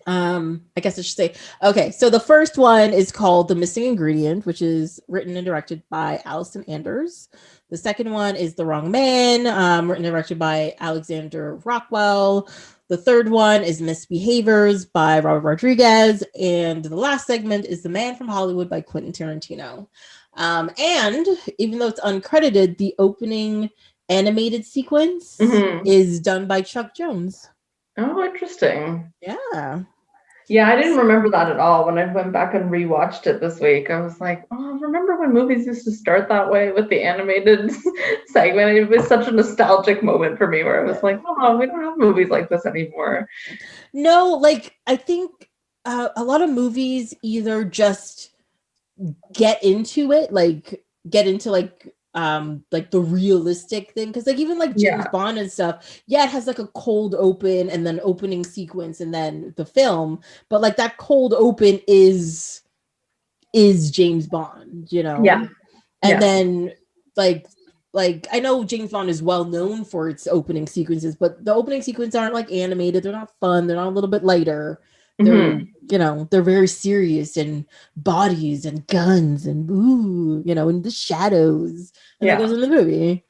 I guess I should say, okay, so the first one is called The Missing Ingredient, which is written and directed by Allison Anders. The second one is The Wrong Man, written and directed by Alexandre Rockwell. The third one is Misbehavers by Robert Rodriguez. And the last segment is The Man from Hollywood by Quentin Tarantino. And even though it's uncredited, the opening animated sequence is done by Chuck Jones. Oh, interesting. Yeah. Yeah, I didn't remember that at all. When I went back and rewatched it this week, I was like, oh, remember when movies used to start that way with the animated segment? It was such a nostalgic moment for me where I was like, oh, we don't have movies like this anymore. No, like, I think a lot of movies either just get into it, like the realistic thing, because like even like James Bond and stuff, it has like a cold open and then opening sequence and then the film, but like that cold open is James Bond, and then like like, I know James Bond is well known for its opening sequences, but the opening sequences aren't like animated. They're not fun. They're not a little bit lighter. They're, they're very serious, and bodies and guns and ooh, in the shadows. And that goes in the movie.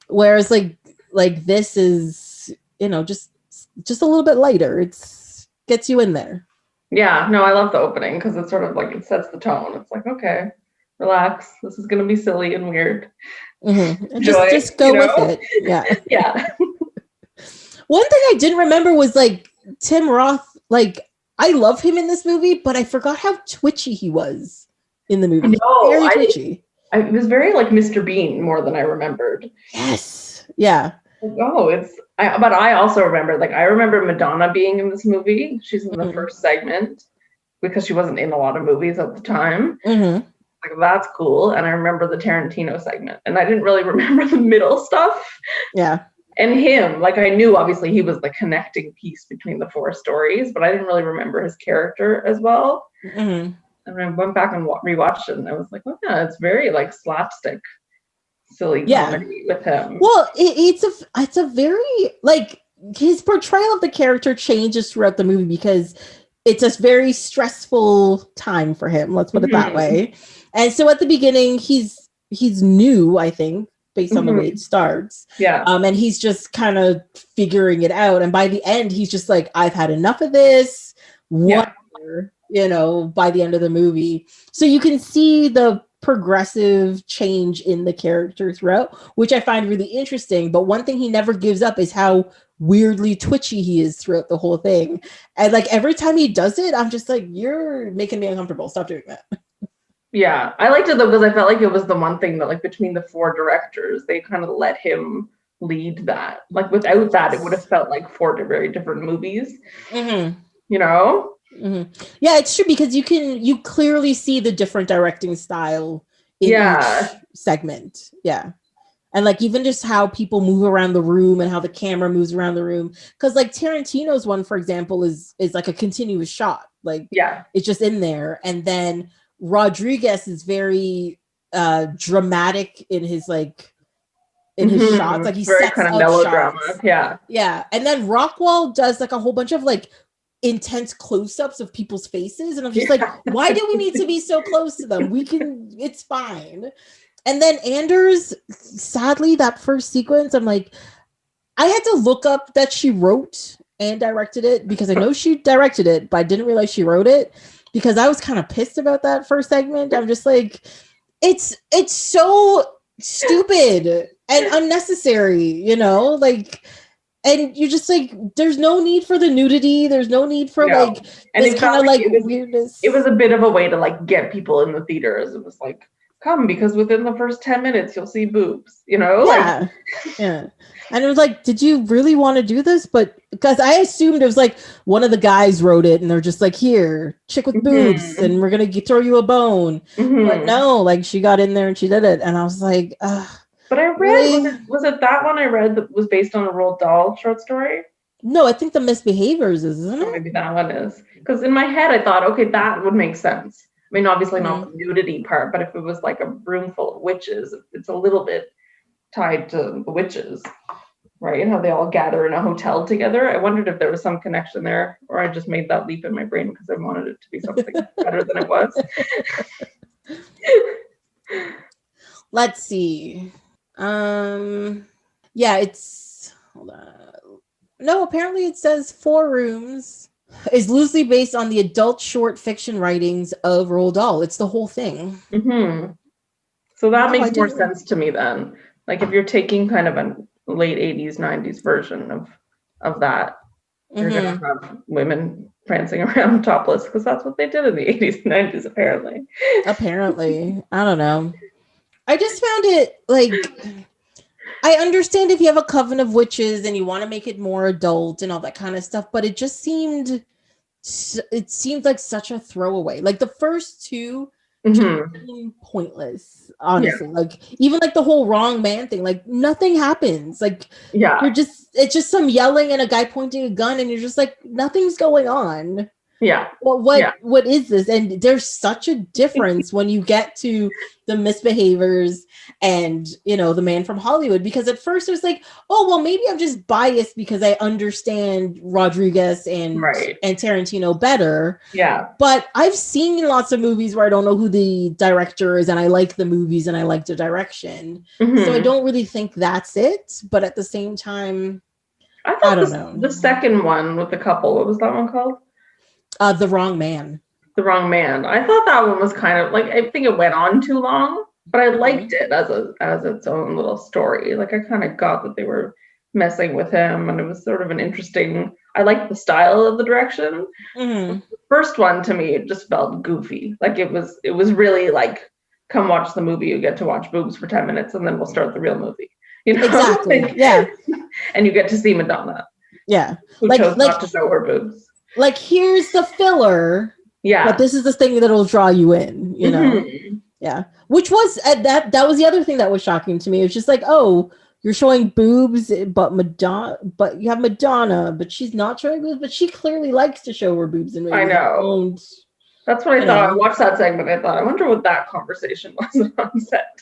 Whereas like this is, just a little bit lighter. It's gets you in there. Yeah, no, I love the opening because it's sort of like it sets the tone. It's like, okay, relax. This is gonna be silly and weird. Mm-hmm. Just go with it. Yeah. Yeah. One thing I didn't remember was like Tim Roth. Like, I love him in this movie, but I forgot how twitchy he was in the movie. No, very twitchy. It was very like Mr. Bean more than I remembered. Yes. Yeah. Oh, but I also remember, like, I remember Madonna being in this movie. She's in the first segment because she wasn't in a lot of movies at the time. Mm-hmm. Like, that's cool. And I remember the Tarantino segment, and I didn't really remember the middle stuff. Yeah. And him, like, I knew obviously he was the connecting piece between the four stories, but I didn't really remember his character as well. Mm-hmm. And I went back and rewatched it, and I was like, oh yeah, it's very like slapstick, silly comedy with him. Well, it's a very, like, his portrayal of the character changes throughout the movie because it's a very stressful time for him. Let's put it that way. And so at the beginning, he's new, I think, based on the way it starts. Yeah. And he's just kind of figuring it out. And by the end, he's just like, I've had enough of this. Whatever, by the end of the movie. So you can see the progressive change in the character throughout, which I find really interesting. But one thing he never gives up is how weirdly twitchy he is throughout the whole thing. And like every time he does it, I'm just like, you're making me uncomfortable. Stop doing that. Yeah, I liked it though because I felt like it was the one thing that, like, between the four directors, they kind of let him lead that. Like, without that, it would have felt like four very different movies. Mm-hmm. Mm-hmm. Yeah, it's true because you clearly see the different directing style in each segment. Yeah. And like even just how people move around the room and how the camera moves around the room. Because like Tarantino's one, for example, is like a continuous shot. Like, it's just in there. And then Rodriguez is very dramatic in his his shots. Like, he very sets kind of up melodrama. shots. Yeah. And then Rockwell does like a whole bunch of like intense close-ups of people's faces, and I'm just like, why do we need to be so close to them? It's fine. And then Anders, sadly, that first sequence, I'm like, I had to look up that she wrote and directed it because I know she directed it, but I didn't realize she wrote it because I was kind of pissed about that first segment. I'm just like, it's so stupid and unnecessary, like. And you're just like, there's no need for the nudity. There's no need for like this kind of like weirdness. It was a bit of a way to like get people in the theaters. It was like, come, because within the first 10 minutes you'll see boobs, Yeah. Yeah. And it was like, did you really want to do this? But because I assumed it was like one of the guys wrote it and they're just like, here, chick with boobs, and we're gonna throw you a bone. But no, like she got in there and she did it. And I was like, but I read, was it that one I read that was based on a Roald Dahl short story? No, I think the Misbehavers is, isn't it? Maybe that one is. Because in my head, I thought, okay, that would make sense. I mean, obviously not the nudity part, but if it was like a room full of witches, it's a little bit tied to the witches, right? And how they all gather in a hotel together. I wondered if there was some connection there, or I just made that leap in my brain because I wanted it to be something better than it was. Let's see. It's hold on. No, apparently it says 4 Rooms is loosely based on the adult short fiction writings of Roald Dahl. It's the whole thing. So that makes more sense to me then. Like if you're taking kind of a late 80s, 90s version of that, you're gonna have women prancing around topless because that's what they did in the 80s, 90s, apparently. I don't know. I just found it like, I understand if you have a coven of witches and you want to make it more adult and all that kind of stuff, but it seemed like such a throwaway. Like the first 2 seem pointless, honestly. Like even like the whole wrong man thing, like nothing happens. Like it's just some yelling and a guy pointing a gun and you're just like, nothing's going on. Yeah. Well, what is this? And there's such a difference when you get to the Misbehavers and, you know, the Man from Hollywood, because at first it was like, oh, well, maybe I'm just biased because I understand Rodriguez and Tarantino better. Yeah. But I've seen lots of movies where I don't know who the director is, and I like the movies and I like the direction. So I don't really think that's it. But at the same time, I don't know. The second one with the couple, what was that one called? The Wrong Man. The Wrong Man. I thought that one was kind of like, I think it went on too long, but I liked it as its own little story. Like I kind of got that they were messing with him, and it was sort of an interesting. I liked the style of the direction. The first one to me, it just felt goofy. Like it was really like, come watch the movie. You get to watch boobs for 10 minutes, and then we'll start the real movie. You know? Exactly. Yeah. And you get to see Madonna. Yeah. Who chose not to show her boobs. Like, here's the filler. Yeah. But this is the thing that'll draw you in, you know? Yeah. Which was, that was the other thing that was shocking to me. It was just like, oh, you're showing boobs, but you have Madonna, but she's not showing boobs, but she clearly likes to show her boobs. And I know. That's what I thought. I watched that segment. I thought, I wonder what that conversation was on set.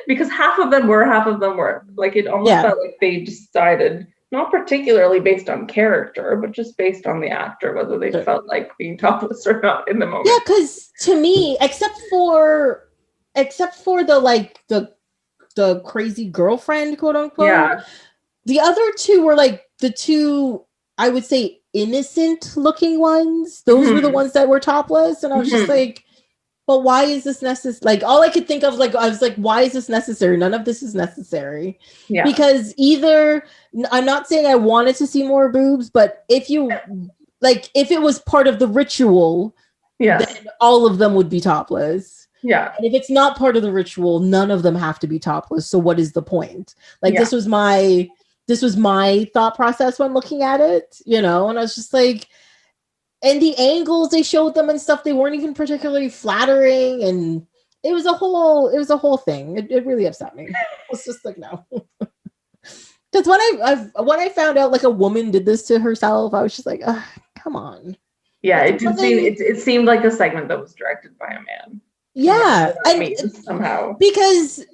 Because half of them weren't. Like, it almost felt like they decided, not particularly based on character, but just based on the actor, whether they felt like being topless or not in the moment. Yeah, because to me, except for the crazy girlfriend, quote unquote, the other two were like the two, I would say, innocent looking ones. Those were the ones that were topless, and I was just like, but why is this necessary? Like, all I could think of, like, I was like, why is this necessary? None of this is necessary. Yeah. Because either, I'm not saying I wanted to see more boobs, but if it was part of the ritual, then all of them would be topless. Yeah. And if it's not part of the ritual, none of them have to be topless. So what is the point? Like, this was my thought process when looking at it, you know, and I was just like, and the angles they showed them and stuff, they weren't even particularly flattering, and it was a whole thing. It really upset me. I was just like, no. Because when I found out like a woman did this to herself, I was just like, come on. Yeah, it seemed like a segment that was directed by a man. Yeah, and somehow because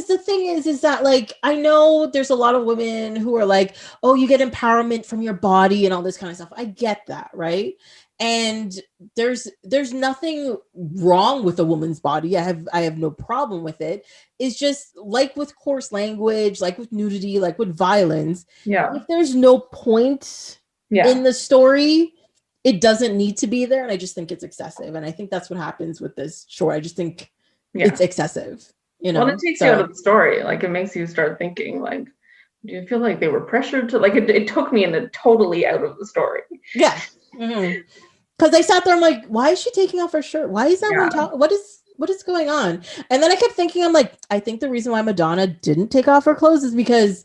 the thing is that, like, I know there's a lot of women who are like, oh, you get empowerment from your body and all this kind of stuff. I get that, right? And there's nothing wrong with a woman's body. I have no problem with it. It's just like with coarse language, like with nudity, like with violence. Yeah. If there's no point in the story, it doesn't need to be there. And I just think it's excessive. And I think that's what happens with this short. I just think it's excessive. You know, well, it takes you out of the story. Like, it makes you start thinking, like, do you feel like they were pressured to, like, it took me totally out of the story. Yeah. Because I sat there, I'm like, why is she taking off her shirt? Why is that one talking? What is going on? And then I kept thinking, I'm like, I think the reason why Madonna didn't take off her clothes is because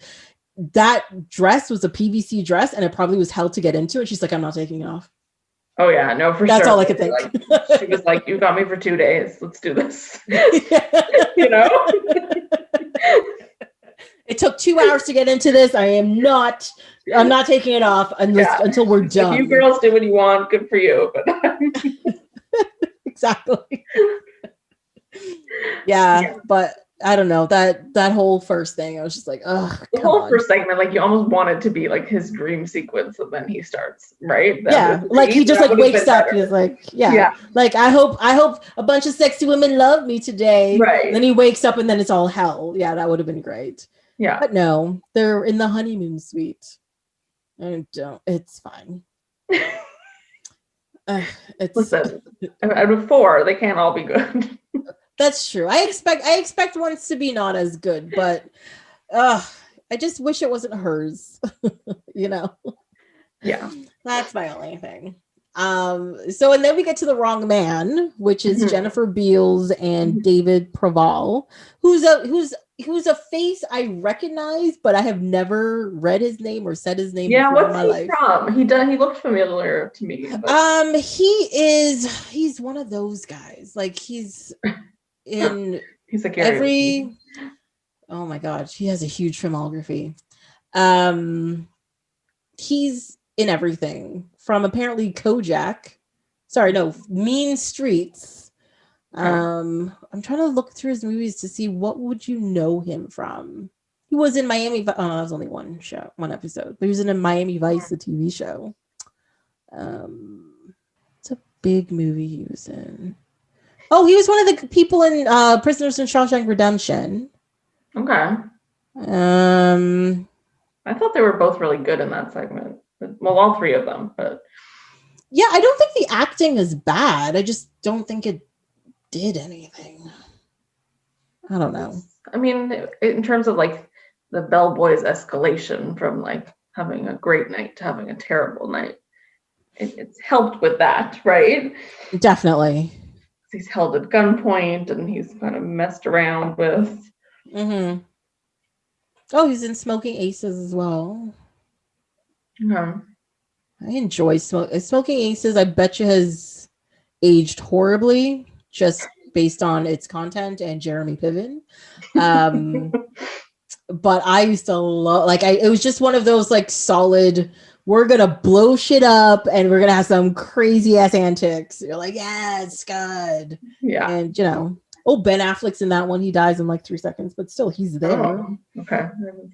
that dress was a PVC dress, and it probably was hell to get into. And she's like, I'm not taking it off. Oh yeah, no, for sure. That's all I could think. Like, she was like, "You got me for 2 days. Let's do this." You know. It took 2 hours to get into this. I'm not taking it off until we're done. If you girls do what you want, good for you. But exactly. Yeah, but I don't know, that whole first thing, I was just like, oh, the whole first segment, like, you almost want it to be like his dream sequence, and then he starts, right? Like he just like wakes up, he's like, like, I hope a bunch of sexy women love me today, right? And then he wakes up and then it's all hell. Yeah, that would have been great. Yeah, but no, they're in the honeymoon suite. It's fine. Listen, out of 4, they can't all be good. That's true. I expect ones to be not as good, but I just wish it wasn't hers. You know? Yeah. That's my only thing. So, and then we get to The Wrong Man, which is Jennifer Beals and David Preval, who's a face I recognize, but I have never read his name or said his name before in my life. From? He looked familiar to me. But... he's one of those guys. Like, he's like every oh my god, he has a huge filmography. He's in everything from apparently Kojak. Sorry, no, Mean Streets. I'm trying to look through his movies to see what would you know him from. He was in Miami. Oh, that was only one episode. But he was in a Miami Vice, the TV show. It's a big movie he was in. Oh, he was one of the people in Prisoners in Shawshank Redemption. Okay. I thought they were both really good in that segment. Well, all three of them, but yeah, I don't think the acting is bad. I just don't think it did anything. I don't know. I mean, in terms of like the bellboys escalation from like having a great night to having a terrible night, it's helped with that, right? Definitely. He's held at gunpoint and he's kind of messed around with. Mm-hmm. Oh, he's in Smoking Aces as well. Yeah. I enjoy Smoking Aces. I bet you has aged horribly just based on its content and Jeremy Piven. But I used to love, like, it was just one of those like solid, we're gonna blow shit up and we're gonna have some crazy ass antics. You're like, yeah, it's good. Yeah. And you know, Ben Affleck's in that one. He dies in like 3 seconds, but still he's there. Oh, okay.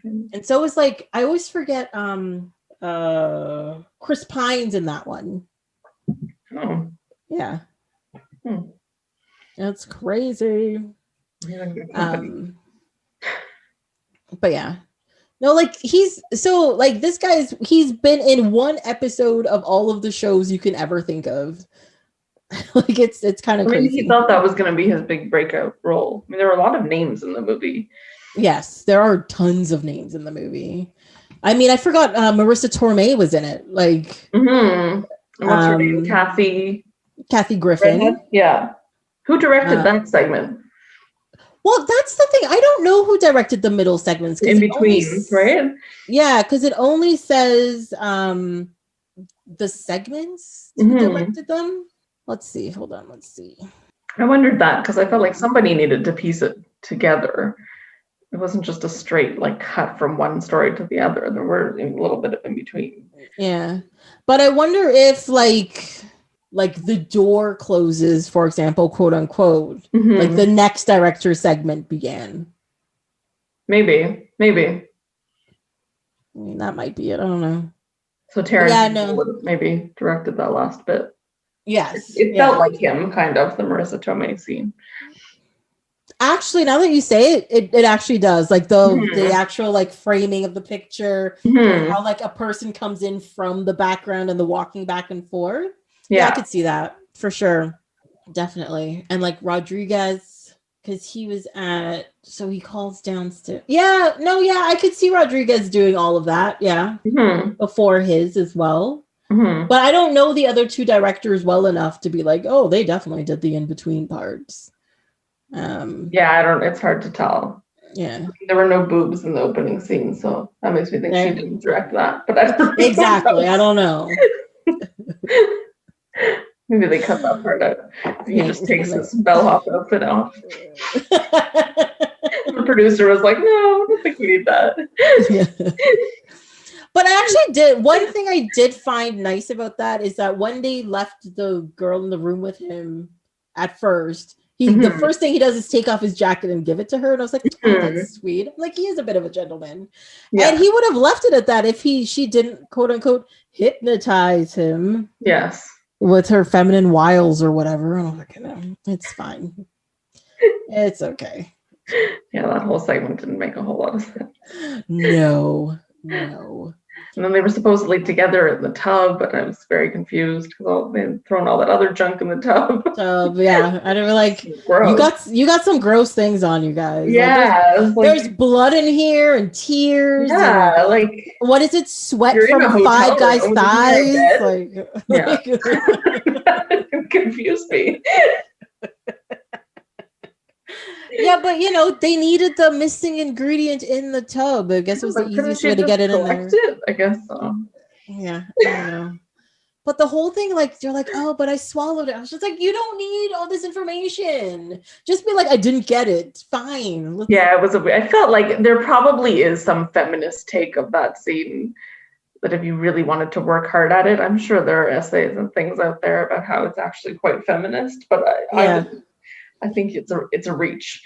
And so it's like, I always forget Chris Pine's in that one. Oh. Yeah. That's crazy. But yeah. No, like he's been in one episode of all of the shows you can ever think of. Like it's kind of crazy. He thought that was going to be his big breakout role. I mean, there were a lot of names in the movie. Yes, there are tons of names in the movie. I mean, I forgot Marisa Tomei was in it. Like, what's her name? Kathy Griffin. Redhead? Yeah. Who directed that segment? Well, that's the thing. I don't know who directed the middle segments. In between, right? Yeah, because it only says the segments who directed them. Let's see. Hold on. Let's see. I wondered that because I felt like somebody needed to piece it together. It wasn't just a straight like cut from one story to the other. There were a little bit of in between. Yeah, but I wonder if like the door closes, for example, quote unquote, like the next director segment began. Maybe. I mean, that might be it. I don't know. So Tarantino would have maybe directed that last bit. Yes. It felt like him, kind of, the Marisa Tomei scene. Actually, now that you say it, it actually does. Like the actual like framing of the picture, how like a person comes in from the background and the walking back and forth. Yeah, I could see that for sure. Definitely. And like Rodriguez, because he was so he calls downstairs. Yeah, I could see Rodriguez doing all of that. Yeah. Before his as well. But I don't know the other two directors well enough to be like, oh, they definitely did the in-between parts. It's hard to tell. Yeah. There were no boobs in the opening scene, so that makes me think she didn't direct that. But I don't exactly. I don't know. Maybe they cut that part out. He just takes his bellhop outfit off. The producer was like, no, I don't think we need that. But I actually did. One thing I did find nice about that is that when they left the girl in the room with him at first, the first thing he does is take off his jacket and give it to her. And I was like, oh, that's sweet. Like, he is a bit of a gentleman. Yeah. And he would have left it at that if she didn't, quote unquote, hypnotize him. Yes. With her feminine wiles or whatever. And I'm like, no, it's fine. It's okay. Yeah, that whole segment didn't make a whole lot of sense. No. And then they were supposedly together in the tub, but I was very confused because they had thrown all that other junk in the tub. Yeah, I didn't like. You got some gross things on you guys. Yeah, there's blood in here and tears. Yeah, and, like what is it? Sweat from 5 guys' thighs. It confused me. Yeah, but they needed the missing ingredient in the tub. I guess it was the easiest way to get it in there. I guess so. Yeah, I don't know. But the whole thing, like, you're like, oh, but I swallowed it. I was just like, you don't need all this information. Just be like, I didn't get it. Fine. Yeah, it was. I felt like there probably is some feminist take of that scene. that if you really wanted to work hard at it, I'm sure there are essays and things out there about how it's actually quite feminist, but I think it's a reach.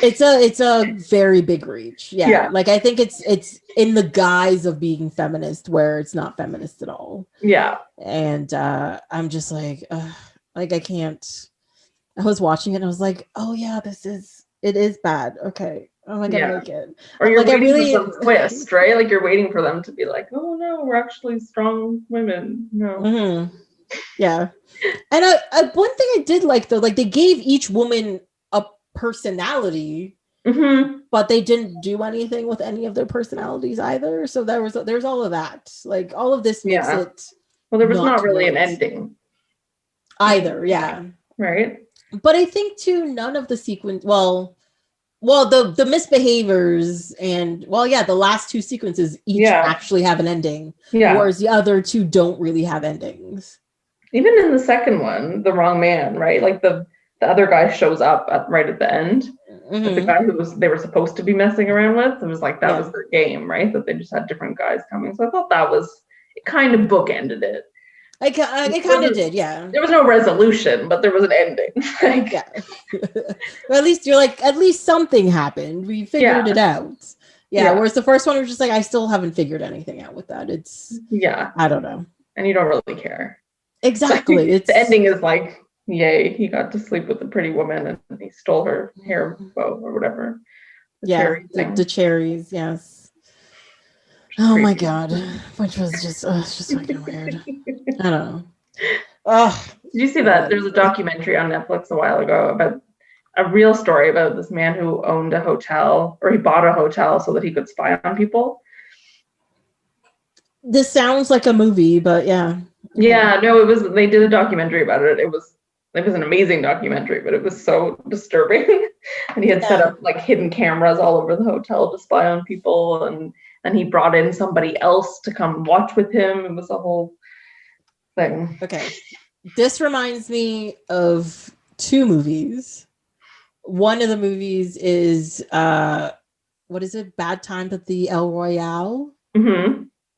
It's a very big reach. Yeah. Like I think it's in the guise of being feminist where it's not feminist at all. Yeah. And I'm just like I can't. I was watching it and I was like, oh yeah, it is bad. Okay. Oh, I gotta make it. Or you're like, waiting for some twist, right? Like you're waiting for them to be like, oh no, we're actually strong women. No. Mm-hmm. Yeah. And one thing I did like though, like they gave each woman a personality, but they didn't do anything with any of their personalities either. So there's all of that. Like all of this makes it. Well, there was not really an ending either. Yeah. Right. But I think too, none of the sequence. Well, the misbehavers and the last two sequences each actually have an ending. Yeah. Whereas the other two don't really have endings. Even in the second one, the wrong man, right? Like the other guy shows up right at the end. The guy they were supposed to be messing around with. It was like that was their game, right? That they just had different guys coming. So I thought it kind of bookended it. It kind of did, yeah. There was no resolution, but there was an ending. Well, at least you're like, at least something happened. We figured it out. Yeah. Whereas the first one was just like, I still haven't figured anything out with that. It's I don't know. And you don't really care. Exactly. It's the ending is like, yay, he got to sleep with a pretty woman and he stole her hair bow or whatever. The cherries, yes. Oh my god, which was just fucking weird. I don't know. Oh, did you see that? There's a documentary on Netflix a while ago about a real story about this man who owned a hotel, or he bought a hotel so that he could spy on people. This sounds like a movie, but yeah. Yeah, no, it was. They did a documentary about it. It was an amazing documentary, but it was so disturbing. And he had set up like hidden cameras all over the hotel to spy on people, and he brought in somebody else to come watch with him. It was a whole thing. Okay. This reminds me of two movies. One of the movies is what is it? Bad Times at the El Royale.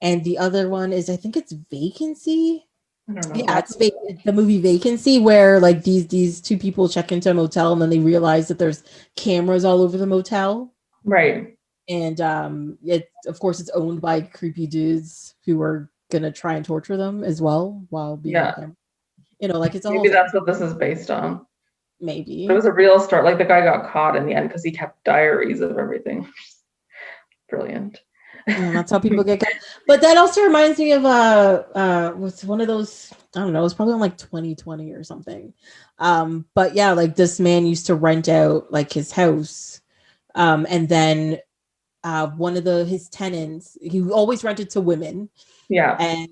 And the other one is, I think it's Vacancy. I don't know. Yeah, it's the movie Vacancy, where like these two people check into a motel and then they realize that there's cameras all over the motel. Right. And of course it's owned by creepy dudes who are gonna try and torture them as well while being on camera. You know, like it's maybe that's what this is based on. Maybe it was a real story. Like the guy got caught in the end because he kept diaries of everything. Brilliant. That's how people get caught. But that also reminds me of what's one of those, I don't know, it's probably on like 2020 or something. But yeah, like this man used to rent out like his house, and then one of his tenants, he always rented to women. Yeah. And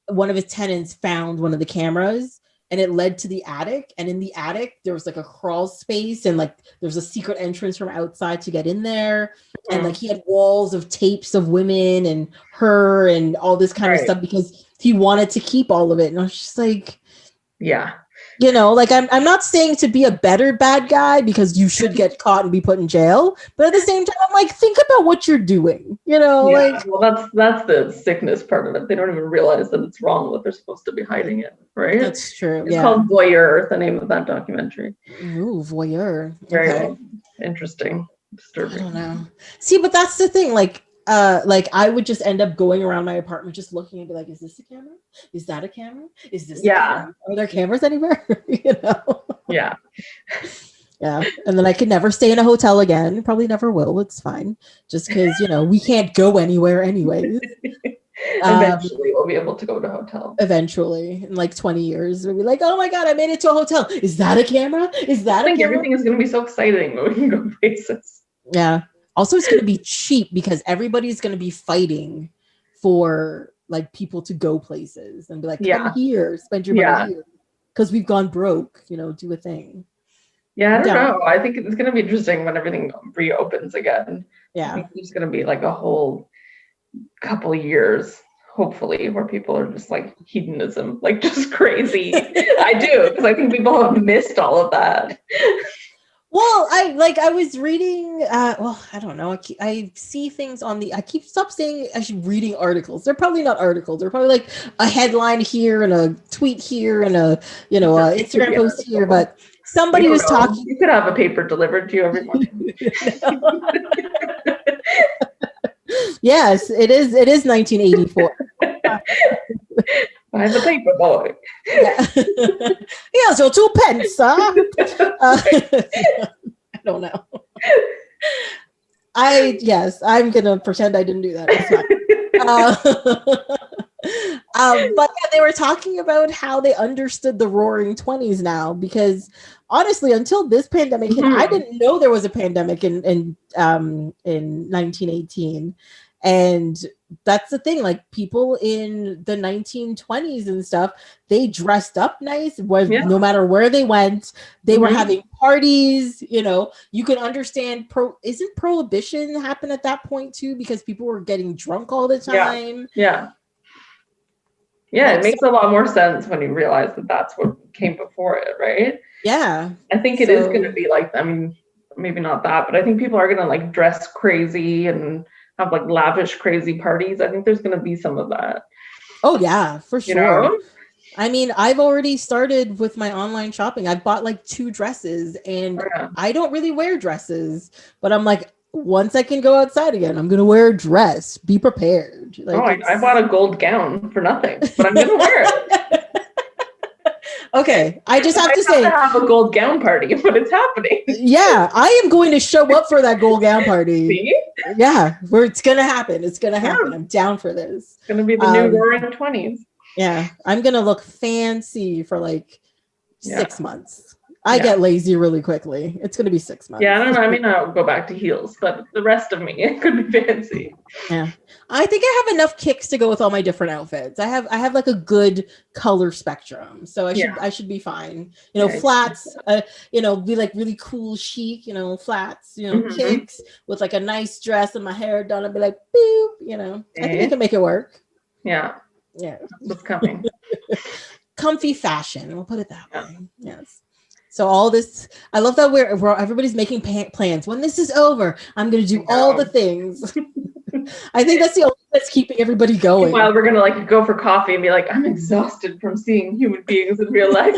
one of his tenants found one of the cameras and it led to the attic. And in the attic, there was like a crawl space and like there's a secret entrance from outside to get in there. And like he had walls of tapes of women and her and all this kind of stuff because he wanted to keep all of it. And I was just like, you know, like I'm not saying to be a better bad guy because you should get caught and be put in jail, but at the same time, I'm like, think about what you're doing, you know? Like, well, that's the sickness part of it. They don't even realize that it's wrong that they're supposed to be hiding it, right? That's true. It's called Voyeur, the name of that documentary. Ooh, Voyeur. Very interesting, disturbing. I don't know. See, but that's the thing. Like I would just end up going around my apartment just looking and be like, is this a camera? Is that a camera? Is this a camera? Are there cameras anywhere? You know? Yeah. Yeah. And then I could never stay in a hotel again. Probably never will. It's fine. Just because, you know, we can't go anywhere anyways. Eventually we'll be able to go to a hotel. Eventually. In like 20 years. We'll be like, oh my God, I made it to a hotel. Is that a camera? Is that a camera? Everything is going to be so exciting when we can go places. Yeah. Also, it's going to be cheap because everybody's going to be fighting for like people to go places and be like, come here, spend your money here. Because we've gone broke, you know, do a thing. Yeah, I don't know. I think it's going to be interesting when everything reopens again. Yeah. I think there's going to be like a whole couple of years, hopefully, where people are just like hedonism, like just crazy. I do, because I think people have missed all of that. Well, I was reading. Well, I don't know. I see things on the. I keep stop saying actually reading articles. They're probably not articles. They're probably like a headline here and a tweet here and a Instagram post here. But somebody was talking. You could have a paper delivered to you every morning. Yes, it is. It is 1984. Buy the paper, boy. Yeah. Here's your 2 pence, sir. I don't know. I'm gonna pretend I didn't do that. But yeah, they were talking about how they understood the Roaring '20s now, because honestly, until this pandemic hit, I didn't know there was a pandemic in 1918. And that's the thing, like people in the 1920s and stuff, they dressed up nice, no matter where they went, they were having parties, you can understand. Isn't prohibition happen at that point too, because people were getting drunk all the time? Yeah, it makes a lot more sense when you realize that that's what came before it, right? Yeah, I think it is going to be like, I mean, maybe not that, but I think people are going to like dress crazy and have like lavish, crazy parties. I think there's going to be some of that. Oh yeah, for sure. I mean, I've already started with my online shopping. I've bought like 2 dresses, and I don't really wear dresses, but I'm like, once I can go outside again, I'm going to wear a dress. Be prepared. Like, I bought a gold gown for nothing, but I'm going to wear it. Okay, I just have to say, have a gold gown party, but it's happening. Yeah, I am going to show up for that gold gown party. See? Yeah, it's gonna happen. It's gonna happen. I'm down for this. It's gonna be the new Roaring '20s. Yeah, I'm gonna look fancy for like 6 months. I get lazy really quickly. It's gonna be 6 months. Yeah, I don't know. I mean, I'll go back to heels, but the rest of me, it could be fancy. Yeah, I think I have enough kicks to go with all my different outfits. I have like a good color spectrum, so I should be fine. Flats. Be like really cool, chic. Flats. Kicks with like a nice dress and my hair done. I'd be like, boop. I think I can make it work. Yeah. What's coming? Comfy fashion. We'll put it that way. Yes. So all this, I love that we're everybody's making plans. When this is over, I'm going to do all the things. I think that's the only thing that's keeping everybody going. While we're going to like go for coffee and be like, I'm exhausted from seeing human beings in real life.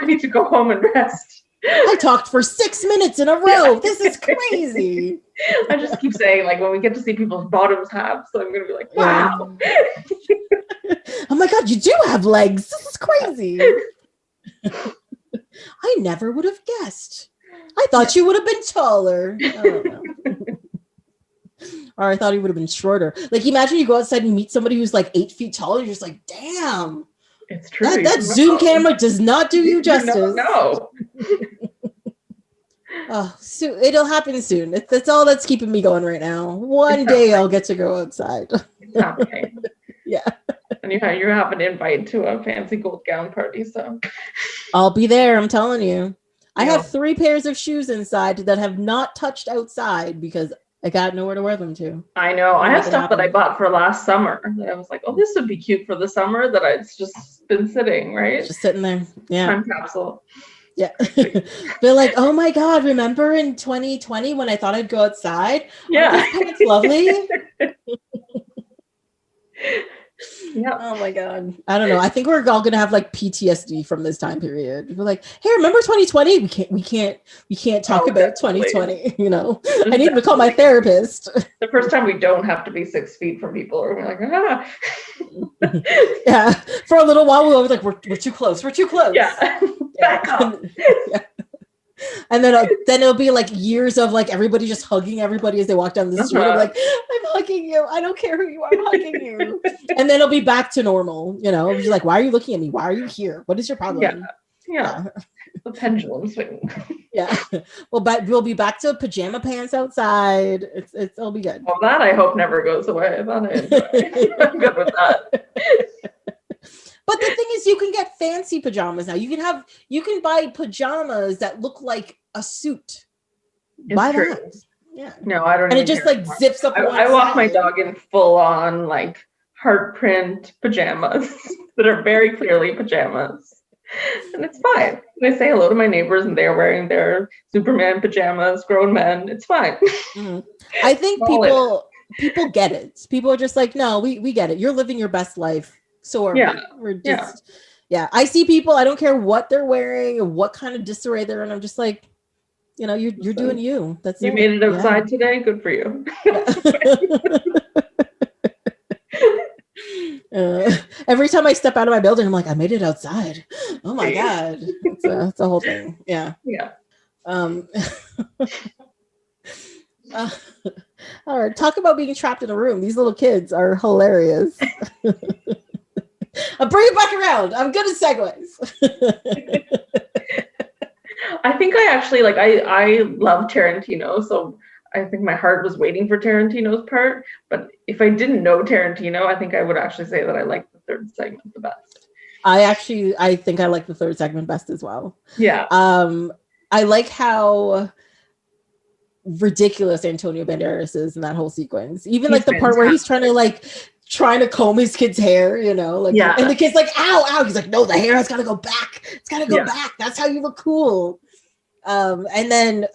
I need to go home and rest. I talked for 6 minutes in a row. This is crazy. I just keep saying, like, when we get to see people's bottoms halves, so I'm going to be like, wow. Oh my God, you do have legs. This is crazy. I never would have guessed. I thought you would have been taller. I don't know. Or I thought he would have been shorter. Like, imagine you go outside and meet somebody who's like 8 feet tall, and you're just like, damn. It's true. That Zoom camera does not do you justice. No. Oh, so it'll happen soon. That's all that's keeping me going right now. One day I'll get to go outside. It's happening. Yeah. And you have an invite to a fancy gold gown party, so I'll be there. I'm telling you. I have 3 pairs of shoes inside that have not touched outside because I got nowhere to wear them to. I know. I have stuff that I bought for last summer that I was like, oh, this would be cute for the summer, that it's just been sitting, right? Just sitting there. Yeah. Time capsule. Yeah. They're like, oh my God, remember in 2020 when I thought I'd go outside? Yeah. Oh, it's lovely. Yeah. Oh my God. I don't know. I think we're all gonna have like PTSD from this time period. We're like, hey, remember 2020? We can't talk about 2020. I need to call my therapist. The first time we don't have to be 6 feet from people, or we're like, Yeah. For a little while, we were like, we're too close. We're too close. Yeah. Back up. Yeah. And then it'll be like years of like everybody just hugging everybody as they walk down the street. I'm like, I'm hugging you. I don't care who you are. I'm hugging you. And then it'll be back to normal. Just like, why are you looking at me? Why are you here? What is your problem? Yeah. The pendulum swing. Yeah. Well, we'll be back to pajama pants outside. It'll be good. Well, that I hope never goes away. I'm good with that. But the thing is, you can get fancy pajamas now. You can buy pajamas that look like a suit. Buy that. Yeah. No, I don't. And it just like zips up. I walk my dog in full on like heart print pajamas that are very clearly pajamas. And it's fine. And I say hello to my neighbors and they're wearing their Superman pajamas, grown men. It's fine. Mm. I think people get it. People are just like, no, we get it. You're living your best life. So are we. We're just I see people, I don't care what they're wearing or what kind of disarray they're in. I'm just like, you're doing you. That's you made it outside today. Good for you. Every time I step out of my building, I'm like, I made it outside. Oh my God. It's a whole thing. Yeah. Yeah. All right. Talk about being trapped in a room. These little kids are hilarious. I'll bring it back around. I'm good at segues. I think I actually I love Tarantino, so I think my heart was waiting for Tarantino's part. But if I didn't know Tarantino, I think I would actually say that I like the third segment the best. I think I like the third segment best as well. Yeah. I like how ridiculous Antonio Banderas is in that whole sequence. Even like the part where he's trying to comb his kid's hair, and the kid's like, ow, ow. He's like, no, the hair has got to go back. It's got to go back. That's how you look cool. And then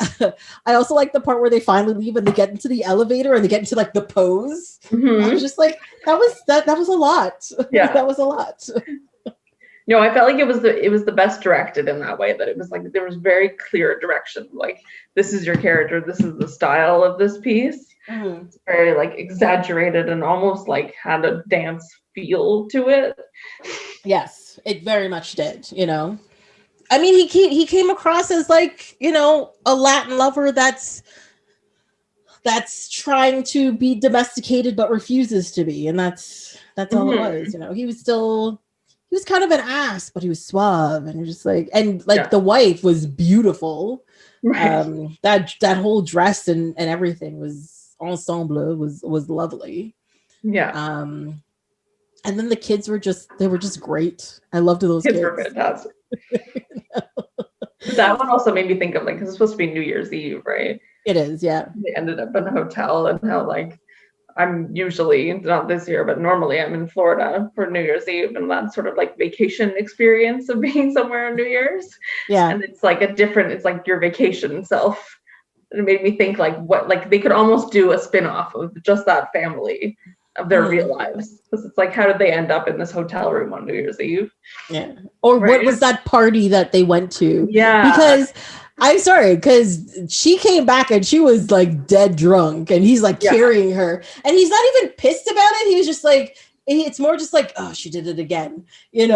I also like the part where they finally leave and they get into the elevator and they get into like the pose. Mm-hmm. I was just like, that was a lot. Yeah. That was a lot. No, I felt like it was the best directed in that way, that it was like there was very clear direction. Like, this is your character, this is the style of this piece. Mm-hmm. It's very like exaggerated and almost like had a dance feel to it. Yes, it very much did, I mean, he came across as like, a Latin lover that's trying to be domesticated but refuses to be, and that's all it was. He was kind of an ass, but he was suave, and just like, the wife was beautiful. Right. That whole dress and everything was ensemble was lovely. Yeah. And then the kids were just great. I loved those kids. Were fantastic. That one also made me think of, like, because it's supposed to be New Year's Eve, right? It is, yeah. They ended up in a hotel, and how, like, I'm usually, not this year, but normally I'm in Florida for New Year's Eve, and that sort of like vacation experience of being somewhere on New Year's. Yeah. And it's like it's like your vacation self. And it made me think like they could almost do a spin-off of just that family of their real lives. Because it's like, how did they end up in this hotel room on New Year's Eve? Yeah. Or what was that party that they went to? Yeah. Because I'm sorry, because she came back and she was like dead drunk, and he's like carrying her, and he's not even pissed about it. He was just like, it's more just like, oh, she did it again, but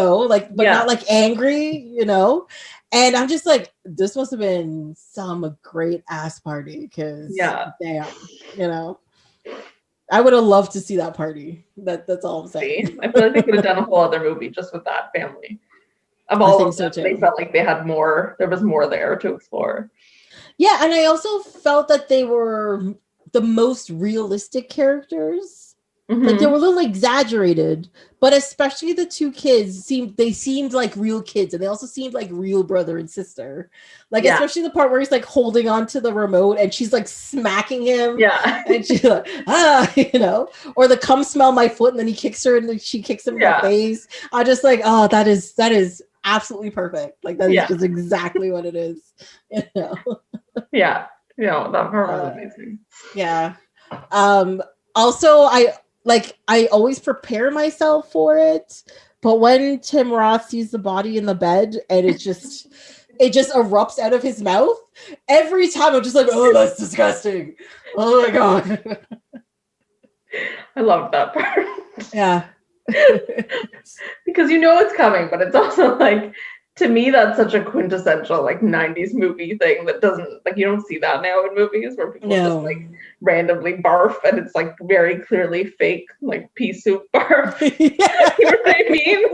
not like angry, And I'm just like, this must have been some great ass party, because damn, I would have loved to see that party. That's all I'm saying. I feel like they could have done a whole other movie just with that family. Of all of them, they felt like they had more. There was more there to explore. Yeah, and I also felt that they were the most realistic characters. Mm-hmm. Like, they were a little exaggerated, but especially the two kids seemed like real kids, and they also seemed like real brother and sister. Like, especially the part where he's like holding on to the remote and she's like smacking him. Yeah. And she's like, or the come smell my foot, and then he kicks her and then she kicks him in the face. I just like, oh, that is absolutely perfect. Like, that is just exactly what it is. Yeah. That part was amazing. Yeah. Also, I always prepare myself for it, but when Tim Roth sees the body in the bed and it just erupts out of his mouth, every time I'm just like, oh, that's disgusting. Oh my God. I love that part. Yeah. Because it's coming, but it's also like, to me, that's such a quintessential like 90s movie thing that doesn't, like, you don't see that now in movies where people just like randomly barf, and it's like very clearly fake, like pea soup barf. You know what I mean?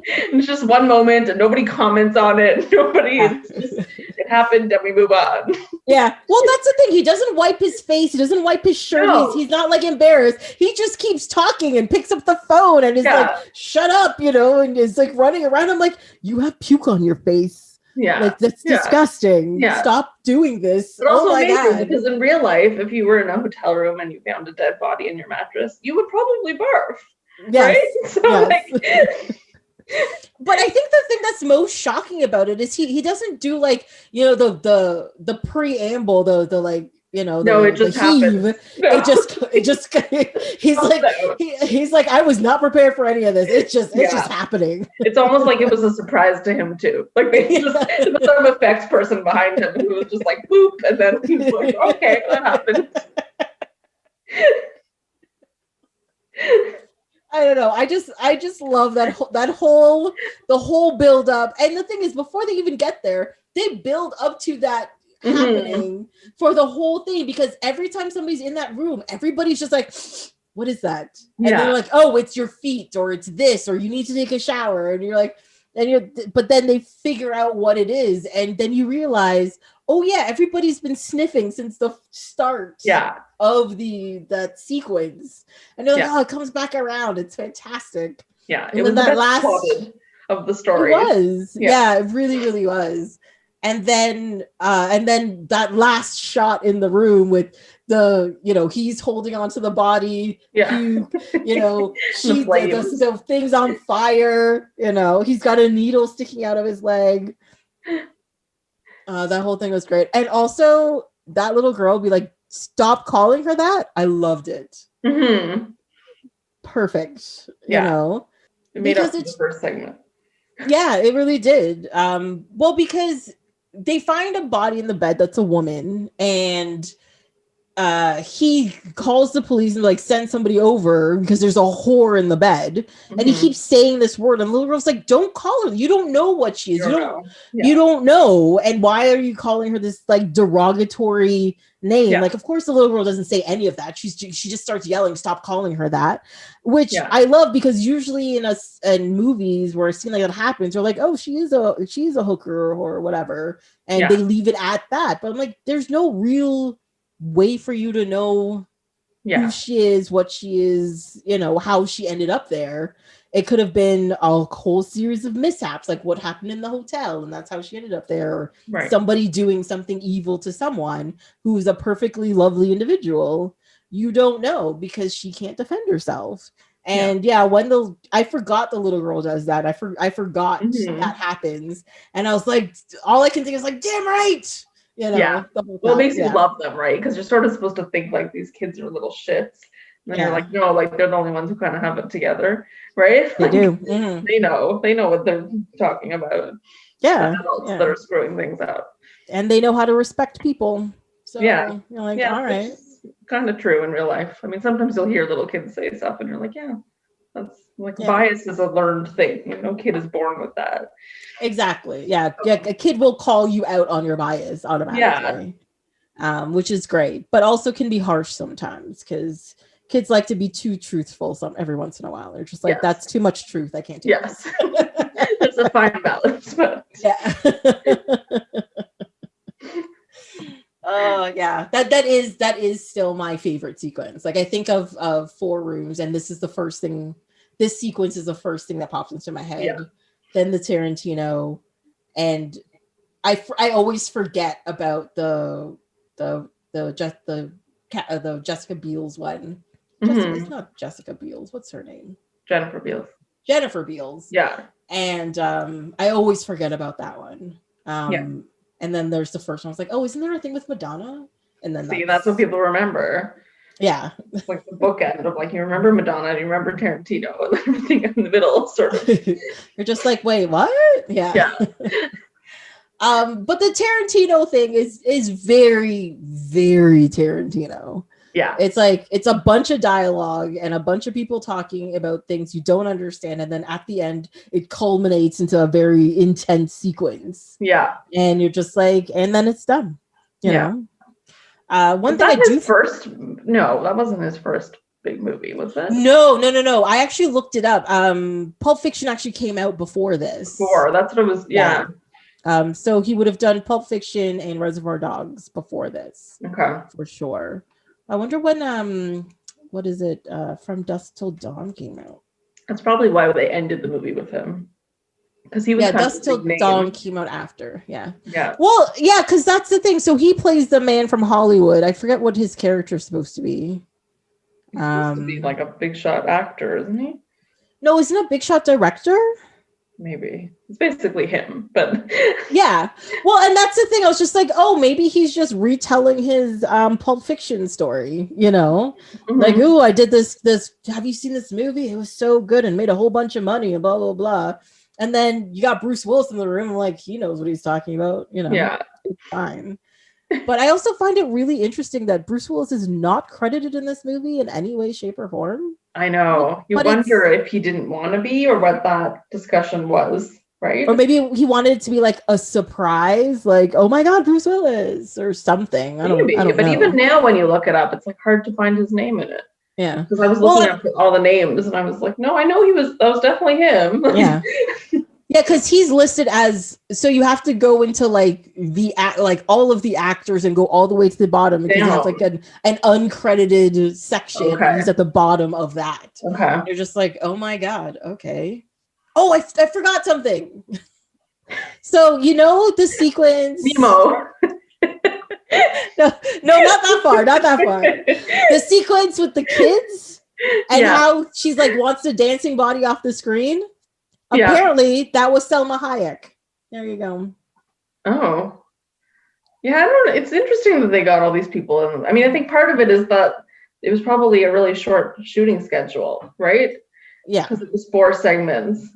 It's just one moment and nobody comments on it. It happened and we move on. Yeah. Well, that's the thing. He doesn't wipe his face. He doesn't wipe his shirt. No. He's not like embarrassed. He just keeps talking and picks up the phone and is like, shut up, and is like running around. I'm like, you have puke on your face. Yeah. Like, that's disgusting. Yeah. Stop doing this. But also amazing, because in real life, if you were in a hotel room and you found a dead body in your mattress, you would probably barf. Yes. Right? So But I think the thing that's most shocking about it is he doesn't do like, the preamble, the like, No, it just heave. happens. It just he's like, I was not prepared for any of this. It's just happening. It's almost like it was a surprise to him too. Like they just some effects person behind him who was just like boop, and then he's like, okay, that happened. I don't know. I just love the whole build up. And the thing is, before they even get there, they build up to that happening for the whole thing, because every time somebody's in that room, everybody's just like, what is that? And they're like, oh, it's your feet, or it's this, or you need to take a shower. And you're like, but then they figure out what it is, and then you realize, oh yeah, everybody's been sniffing since the start of that sequence. And they're like, oh, it comes back around. It's fantastic. Yeah, it was that last of the story. It was. Yeah, it really, really was. And then that last shot in the room with he's holding onto the body. Yeah. The thing's on fire. He's got a needle sticking out of his leg. That whole thing was great. And also that little girl be like, stop calling her that. I loved it. Mm-hmm. Perfect. It made up for the first segment. Yeah, it really did. Because they find a body in the bed that's a woman, and he calls the police and like send somebody over because there's a whore in the bed, and he keeps saying this word, and the little girl's like, don't call her, you don't know what she is, you don't know, and why are you calling her this like derogatory name? Like, of course the little girl doesn't say any of that. She just starts yelling, stop calling her that, which I love, because usually in movies where a scene like that happens, they're like, oh, she's a hooker or whatever, and they leave it at that. But I'm like, there's no real way for you to know who she is, what she is, how she ended up there. It could have been a whole series of mishaps, like what happened in the hotel, and that's how she ended up there, or somebody doing something evil to someone who's a perfectly lovely individual. You don't know, because she can't defend herself. And when I forgot the little girl does that. I forgot that happens, and I was like, all I can think is like, damn right. Well, it makes you love them, right? Because you're sort of supposed to think like these kids are little shits. And then you're like, no, like they're the only ones who kind of have it together, right? They like, do. They know what they're talking about. Adults that are screwing things up. And they know how to respect people. So you're like, all right. Kind of true in real life. I mean, sometimes you'll hear little kids say stuff and you're like, that's like bias is a learned thing. No kid is born with that. Exactly. Yeah. A kid will call you out on your bias automatically. Which is great, but also can be harsh sometimes, because kids like to be too truthful every once in a while. They're just like, that's too much truth. I can't do this. It's a fine balance. But... that is still my favorite sequence. Like, I think of Four Rooms, and this sequence is the first thing that pops into my head. Then the Tarantino, and I always forget about the Jessica Beals one. It's not Jessica Beals. What's her name? Jennifer Beals. Yeah. And I always forget about that one. And then there's the first one. I was like, oh, isn't there a thing with Madonna? And then that's what people remember. Yeah. It's like the bookend of like, you remember Madonna and you remember Tarantino, and everything in the middle sort of. You're just like, wait, what? Yeah. But the Tarantino thing is very, very Tarantino. Yeah. It's like, it's a bunch of dialogue and a bunch of people talking about things you don't understand. And then at the end, it culminates into a very intense sequence. Yeah. And you're just like, and then it's done. You know? One thing that wasn't his first big movie, was it? No. I actually looked it up. Pulp Fiction actually came out before this. That's what it was. Yeah. So he would have done Pulp Fiction and Reservoir Dogs before this. Okay. For sure. I wonder when what is it? From Dusk Till Dawn came out. That's probably why they ended the movie with him. Because he was Dusk Till Dawn came out after. Yeah. Yeah. Well, yeah, because that's the thing. So he plays the man from Hollywood. I forget what his character is supposed to be. He's supposed to be like a big shot actor, isn't he? No, isn't a big shot director? maybe it's basically him, but Yeah. Well, and that's the thing. I was just like, oh, maybe he's just retelling his Pulp Fiction story, you know? Like, oh, I did this. Have you seen this movie? It was so good and made a whole bunch of money and blah, blah, blah. And then you got Bruce Willis in the room, like he knows what he's talking about, you know. Yeah. It's fine. But I also find it really interesting that Bruce Willis is not credited in this movie in any way, shape, or form. I know. You wonder if he didn't want to be or what that discussion was, right? Or maybe he wanted it to be like a surprise, like, oh my God, Bruce Willis or something. I don't know. But even now when you look it up, it's like hard to find his name in it. Yeah. Because I was looking at all the names and I was like, no, I know that was definitely him. Yeah. Yeah, because he's listed as, so you have to go into like all of the actors and go all the way to the bottom because you have like an uncredited section. Okay. He's at the bottom of that. Okay. And you're just like, oh my God, okay. Oh, I forgot something. So you know the sequence. Nemo. No, not that far. Not that far. The sequence with the kids and how she's like wants the dancing body off the screen. Apparently, that was Selma Hayek. There you go. Oh. Yeah, I don't know. It's interesting that they got all these people in. I mean, I think part of it is that it was probably a really short shooting schedule, right? Yeah. Because it was 4 segments.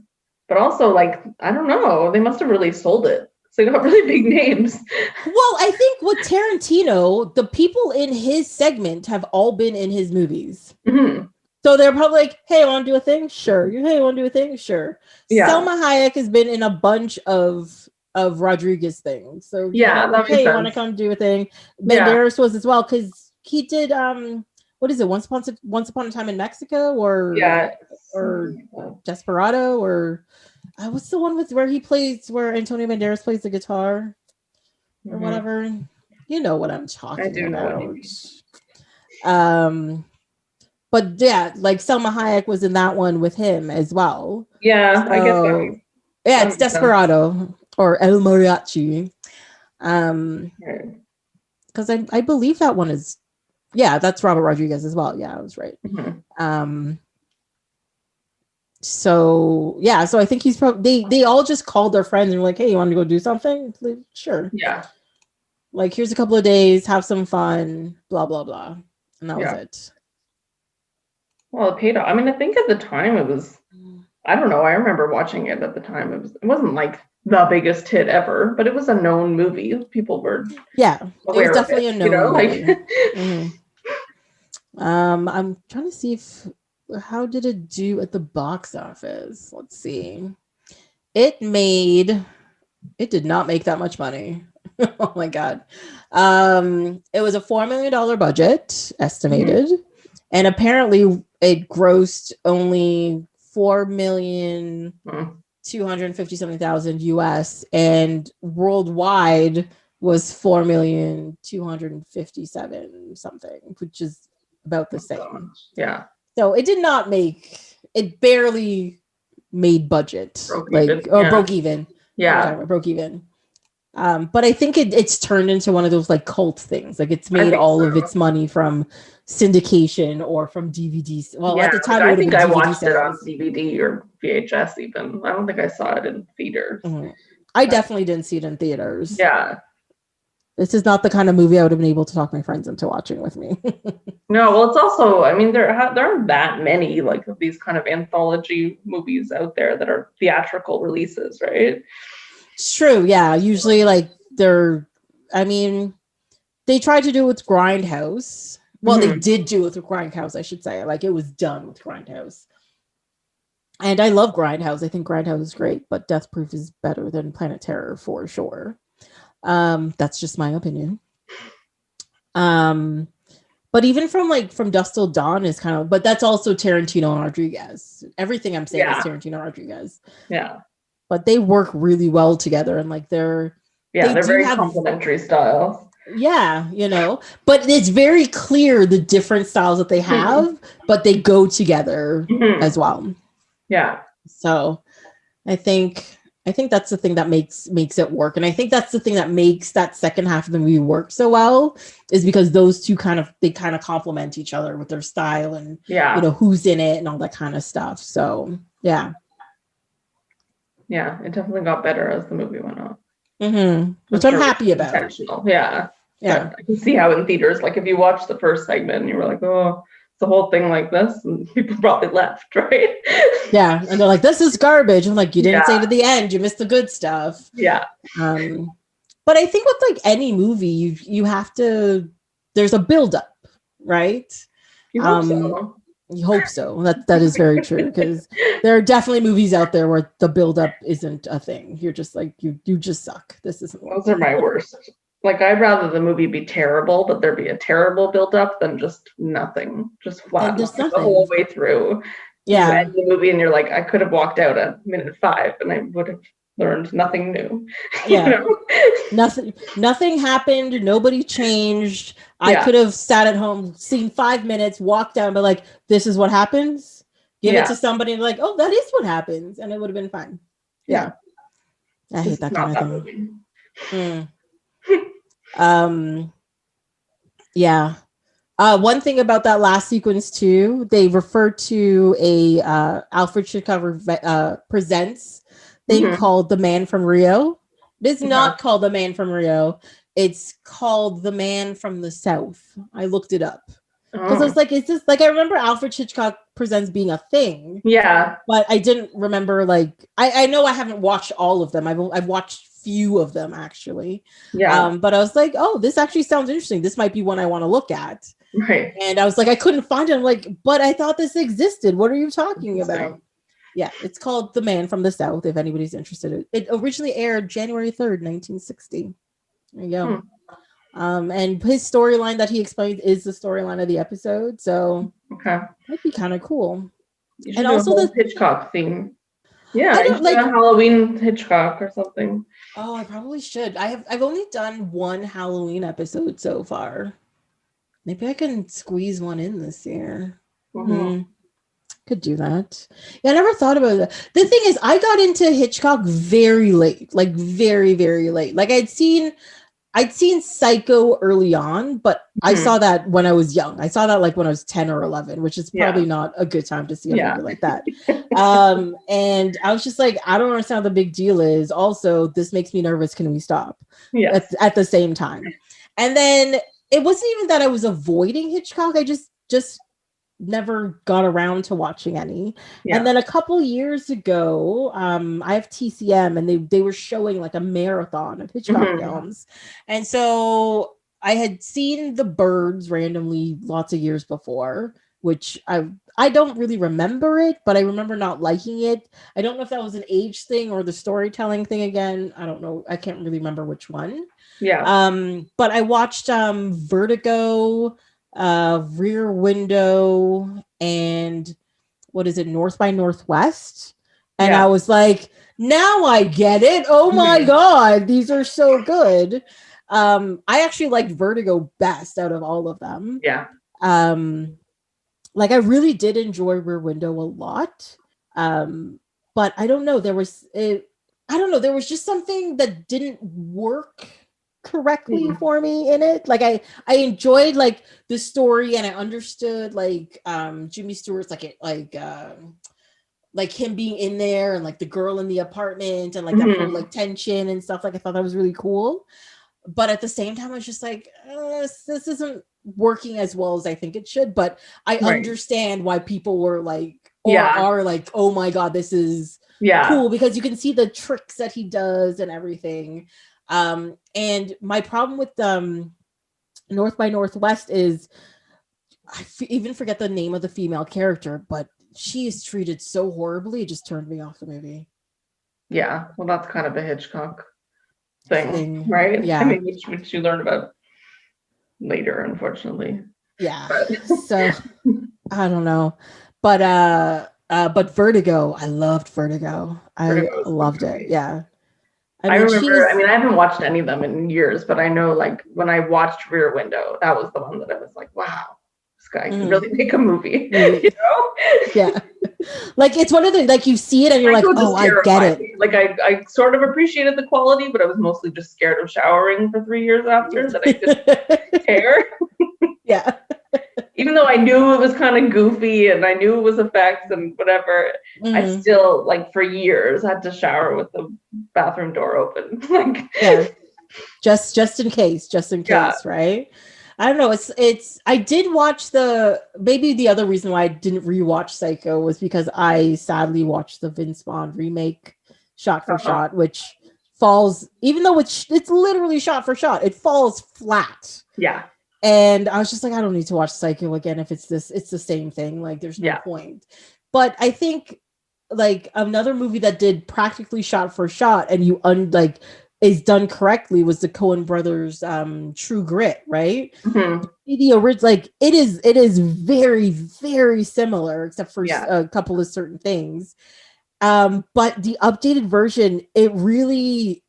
But also, like, I don't know. They must have really sold it. So they got really big names. Well, I think with Tarantino, the people in his segment have all been in his movies. Mm-hmm. So they're probably like, hey, want to do a thing? Sure. Hey, want to do a thing? Sure. Yeah. Selma Hayek has been in a bunch of Rodriguez things. So hey, you want to come do a thing? Banderas was as well because he did what is it? Once Upon a Time in Mexico or Desperado or what's the one where Antonio Banderas plays the guitar or whatever? You know what I'm talking about. But yeah, like Selma Hayek was in that one with him as well. Yeah, I guess so. Yeah, it's Desperado or El Mariachi. Because I believe that one is, that's Robert Rodriguez as well. Yeah, I was right. Mm-hmm. So I think he's probably they all just called their friends and were like, hey, you want to go do something? Like, sure. Yeah. Like, here's a couple of days, have some fun, blah, blah, blah. And that was it. Well, it paid off. I mean, I think at the time it was, I don't know. I remember watching it at the time. It wasn't like the biggest hit ever, but it was a known movie. People were it was definitely a known movie. I'm trying to see how did it do at the box office? Let's see. It did not make that much money. Oh my God. It was a $4 million budget estimated. Mm-hmm. And apparently it grossed only $4,257,000 US, and worldwide was $4,257,000 something, which is about the same. Yeah. So it did not it barely made budget, broke even. Yeah. Broke even. But I think it's turned into one of those like cult things. Like it's made all of its money from syndication or from DVDs. Well, at the time, I think I watched it on DVD or VHS even. I don't think I saw it in theaters. Mm-hmm. I definitely didn't see it in theaters. Yeah. This is not the kind of movie I would have been able to talk my friends into watching with me. No, well, it's also, I mean, there aren't that many like of these kind of anthology movies out there that are theatrical releases, right? It's true. Yeah. Usually like they tried to do it with Grindhouse. Well, they did do it with Grindhouse, I should say. Like it was done with Grindhouse. And I love Grindhouse. I think Grindhouse is great, but Death Proof is better than Planet Terror for sure. That's just my opinion. But even from Dusk Till Dawn is kind of, but that's also Tarantino and Rodriguez. Everything I'm saying is Tarantino and Rodriguez. Yeah. But they work really well together, and like they're very complementary styles. Yeah, but it's very clear the different styles that they have, but they go together as well. Yeah. So I think that's the thing that makes it work. And I think that's the thing that makes that second half of the movie work so well, is because those two kind of complement each other with their style and who's in it and all that kind of stuff. So yeah. Yeah, it definitely got better as the movie went on. Which I'm happy about. Intentional. Yeah. But I can see how in theaters, like if you watch the first segment and you were like, oh, it's the whole thing like this, and people probably left, right? Yeah, and they're like, this is garbage. I'm like, you didn't say to the end, you missed the good stuff. Yeah. But I think with like any movie, you have to, there's a buildup, right? You hope so. You hope so. That is very true, because there are definitely movies out there where the buildup isn't a thing. You're just like, you just suck. This isn't. Those are my worst. Like, I'd rather the movie be terrible, but there be a terrible buildup than just nothing, just flat the whole way through. Yeah. You end the movie and you're like, I could have walked out at minute 5 and I would have learned nothing new. Yeah. Nothing happened. Nobody changed. I could have sat at home, seen 5 minutes, walked down, but like, this is what happens. Give it to somebody and like, oh, that is what happens. And it would have been fine. Yeah. I hate that kind of thing. Yeah. One thing about that last sequence too, they refer to a Alfred Hitchcock presents thing called The Man from Rio. It is not called The Man from Rio. It's called The Man from the South. I looked it up because I was like, is this like, I remember Alfred Hitchcock presents being a thing. Yeah. But I didn't remember, like, I know I haven't watched all of them. I've watched few of them actually. Yeah. But I was like, oh, this actually sounds interesting. This might be one I want to look at. Right. And I was like, I couldn't find it. I'm like, but I thought this existed. What are you talking about? Yeah, it's called The Man from the South, if anybody's interested. It originally aired January 3rd, 1960. There you go. And his storyline that he explains is the storyline of the episode. So that'd be kind of cool. And also the Hitchcock theme. Yeah, I don't, like Halloween Hitchcock or something. Oh, I probably should. I've only done one Halloween episode so far. Maybe I can squeeze one in this year. Could do that. Yeah, I never thought about that. The thing is, I got into Hitchcock very late, like very, very late. Like I'd seen Psycho early on, but I saw that when I was young. I saw that like when I was 10 or 11, which is probably not a good time to see a movie like that. And I was just like, I don't understand what the big deal is. Also, this makes me nervous. Can we stop? Yeah. At the same time. And then it wasn't even that I was avoiding Hitchcock. I just never got around to watching any. And then a couple years ago, I have TCM and they were showing like a marathon of Hitchcock films. And so I had seen The Birds randomly lots of years before, which I don't really remember it, but I remember not liking it. I don't know if that was an age thing or the storytelling thing again. I don't know. I can't really remember which one. Yeah. But I watched Vertigo, Rear Window, and what is it, North by Northwest? And I was like, now I get it. Oh my God, these are so good. I actually liked Vertigo best out of all of them. Yeah. Like I really did enjoy Rear Window a lot. But I don't know, there was just something that didn't work correctly for me in it. Like I enjoyed like the story and I understood like Jimmy Stewart's like him being in there and like the girl in the apartment and like that whole like tension and stuff. Like I thought that was really cool. But at the same time, I was just like, this isn't working as well as I think it should. But I understand why people were like, are like, oh my God, this is cool, because you can see the tricks that he does and everything. And my problem with North by Northwest is I even forget the name of the female character, but she is treated so horribly. It just turned me off the movie. Yeah, well, that's kind of a Hitchcock thing, right? Yeah, I mean, which you learn about later, unfortunately. Yeah. So I don't know, but Vertigo, I loved Vertigo. I loved it. Yeah. I remember, I mean, I haven't watched any of them in years, but I know like when I watched Rear Window, that was the one that I was like, wow, this guy can really make a movie, you know? Yeah. Like it's one of the, like you see it and you're like, oh, I get it. Like I sort of appreciated the quality, but I was mostly just scared of showering for 3 years after that I didn't care. Yeah. even though I knew it was kind of goofy and I knew it was effects and whatever, I still, like, for years had to shower with the bathroom door open. Like, yeah, just in case, right? I don't know. It's. I did watch maybe the other reason why I didn't rewatch Psycho was because I sadly watched the Vince Vaughn remake, shot for shot, which falls, even though it's literally shot for shot, it falls flat. Yeah. And I was just like, I don't need to watch Psycho again if it's the same thing. Like, there's no point. But I think, like, another movie that did practically shot for shot and is done correctly was the Coen brothers True Grit, right? The original, like, it is very, very similar except for a couple of certain things. But the updated version, it really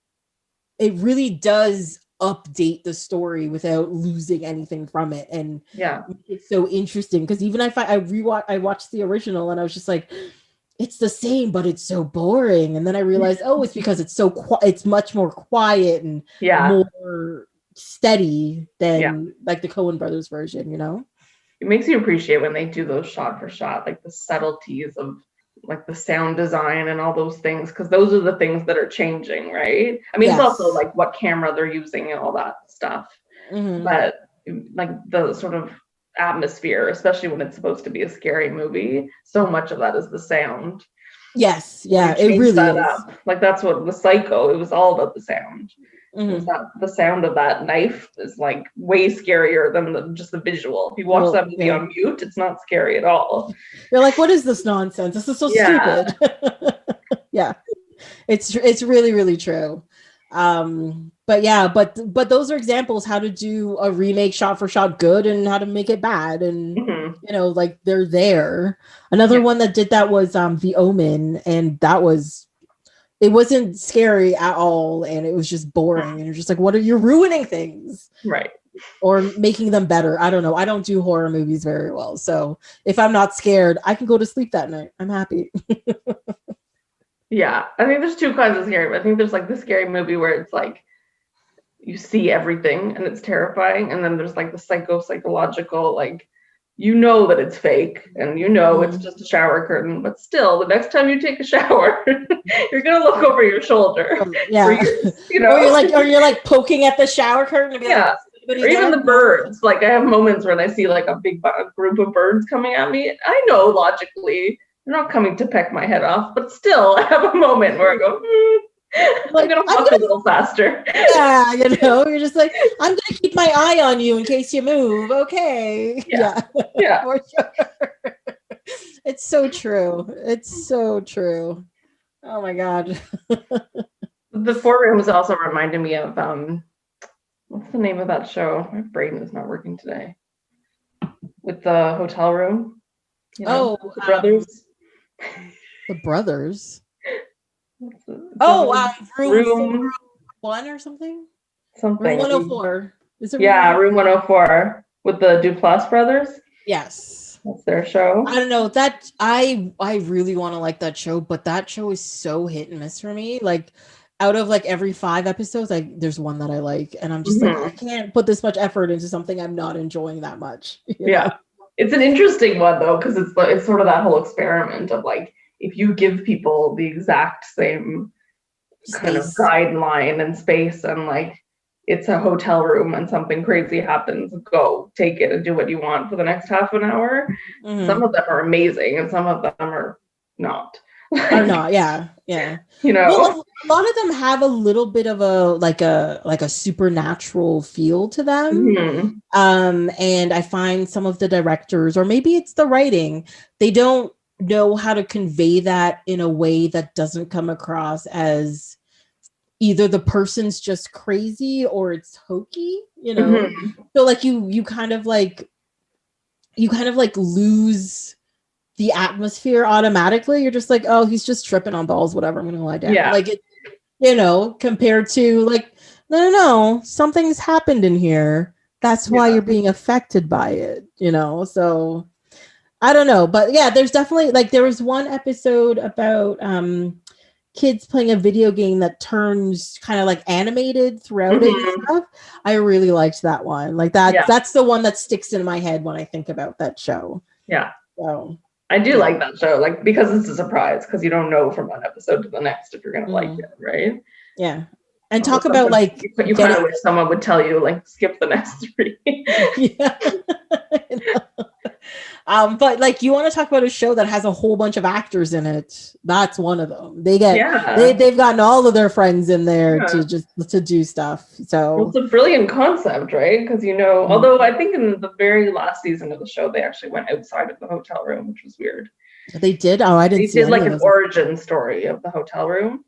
does update the story without losing anything from it, and it's so interesting because even if I watched the original and I was just like, it's the same but it's so boring, and then I realized, oh, it's because it's it's much more quiet and more steady than like the Coen brothers version, you know. It makes you appreciate when they do those shot for shot, like the subtleties of, like, the sound design and all those things, because those are the things that are changing, right? I mean, it's also like what camera they're using and all that stuff, but like the sort of atmosphere, especially when it's supposed to be a scary movie, so much of that is the sound. It really is. Like, that's what was Psycho, it was all about the sound. The sound of that knife is, like, way scarier than just the visual. If you watch that movie on mute, it's not scary at all. You're like, what is this nonsense? This is so stupid. It's really, really true. But those are examples how to do a remake shot for shot good and how to make it bad, and you know, like, they're there. Another one that did that was The Omen, and it wasn't scary at all, and it was just boring, and you're just like, what are you ruining things, right? Or making them better? I don't know. I don't do horror movies very well, so if I'm not scared, I can go to sleep that night. I'm happy. I think there's two kinds of scary. I think there's, like, the scary movie where it's like you see everything and it's terrifying, and then there's, like, the psychological, like, you know that it's fake and you know it's just a shower curtain, but still, the next time you take a shower, you're gonna look over your shoulder. You know, or you're like poking at the shower curtain and be like, or even the birds. Like, I have moments when I see, like, a big group of birds coming at me. I know logically they're not coming to peck my head off, but still, I have a moment where I go, I'm gonna walk a little faster. Yeah, you know, you're just like, I'm gonna keep my eye on you in case you move. Okay. Yeah. For sure. It's so true. It's so true. Oh my God. The Four Rooms also reminded me of what's the name of that show? My brain is not working today. With the hotel room. You know, the brothers. The brothers. Room 1 or something? Room 104. Is it Room 104 with the Duplass brothers? Yes. That's their show. I don't know. That I really want to like that show, but that show is so hit and miss for me. Like, out of, like, every 5 episodes, there's one that I like, and I'm just like, I can't put this much effort into something I'm not enjoying that much. You know? It's an interesting one though, because it's sort of that whole experiment of, like, if you give people the exact same kind of guideline and space, and, like, it's a hotel room and something crazy happens, go take it and do what you want for the next half an hour. Some of them are amazing and some of them are not. Or not, yeah. You know, well, a lot of them have a little bit of a supernatural feel to them. And I find some of the directors, or maybe it's the writing, they don't know how to convey that in a way that doesn't come across as either the person's just crazy or it's hokey, you know. So, like, you kind of like lose the atmosphere automatically. You're just like, oh, he's just tripping on balls, whatever, I'm gonna lie down. Like, it, you know, compared to, like, no, something's happened in here, that's why you're being affected by it, you know. So I don't know, but yeah, there's definitely, like, there was one episode about kids playing a video game that turns kind of like animated throughout it and stuff. I really liked that one. Like that's the one that sticks in my head when I think about that show. Yeah. So I do like that show, like, because it's a surprise, because you don't know from one episode to the next if you're gonna like it, right? Yeah. And talk about like you kind of wish someone would tell you, like, skip the next 3. Yeah. But like, you want to talk about a show that has a whole bunch of actors in it? That's one of them. They've gotten all of their friends in there to do stuff. So it's a brilliant concept, right? Because although I think in the very last season of the show they actually went outside of the hotel room, which was weird. They did. Oh, I didn't. They did like an origin story of the hotel room.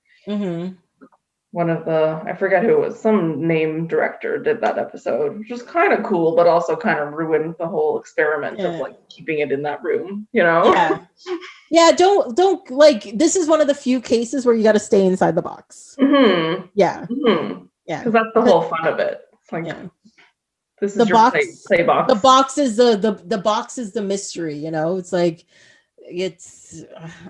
One of I forget who it was, some name director did that episode, which was kind of cool, but also kind of ruined the whole experiment of like keeping it in that room, Yeah, don't like, this is one of the few cases where you got to stay inside the box. Yeah. Because that's the whole fun of it. It's like, this is the your box, play box. The box is the box is the mystery, it's like, it's,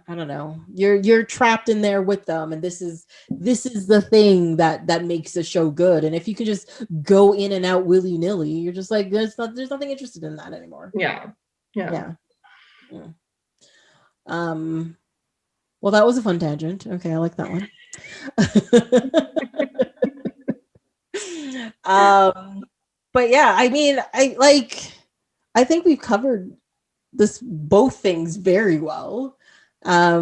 I don't know, you're trapped in there with them, and this is the thing that makes the show good. And if you can just go in and out willy-nilly, you're just like, there's nothing interested in that anymore. Yeah. Well, that was a fun tangent. Okay, I like that one. But yeah, I mean, I think we've covered both things very well. I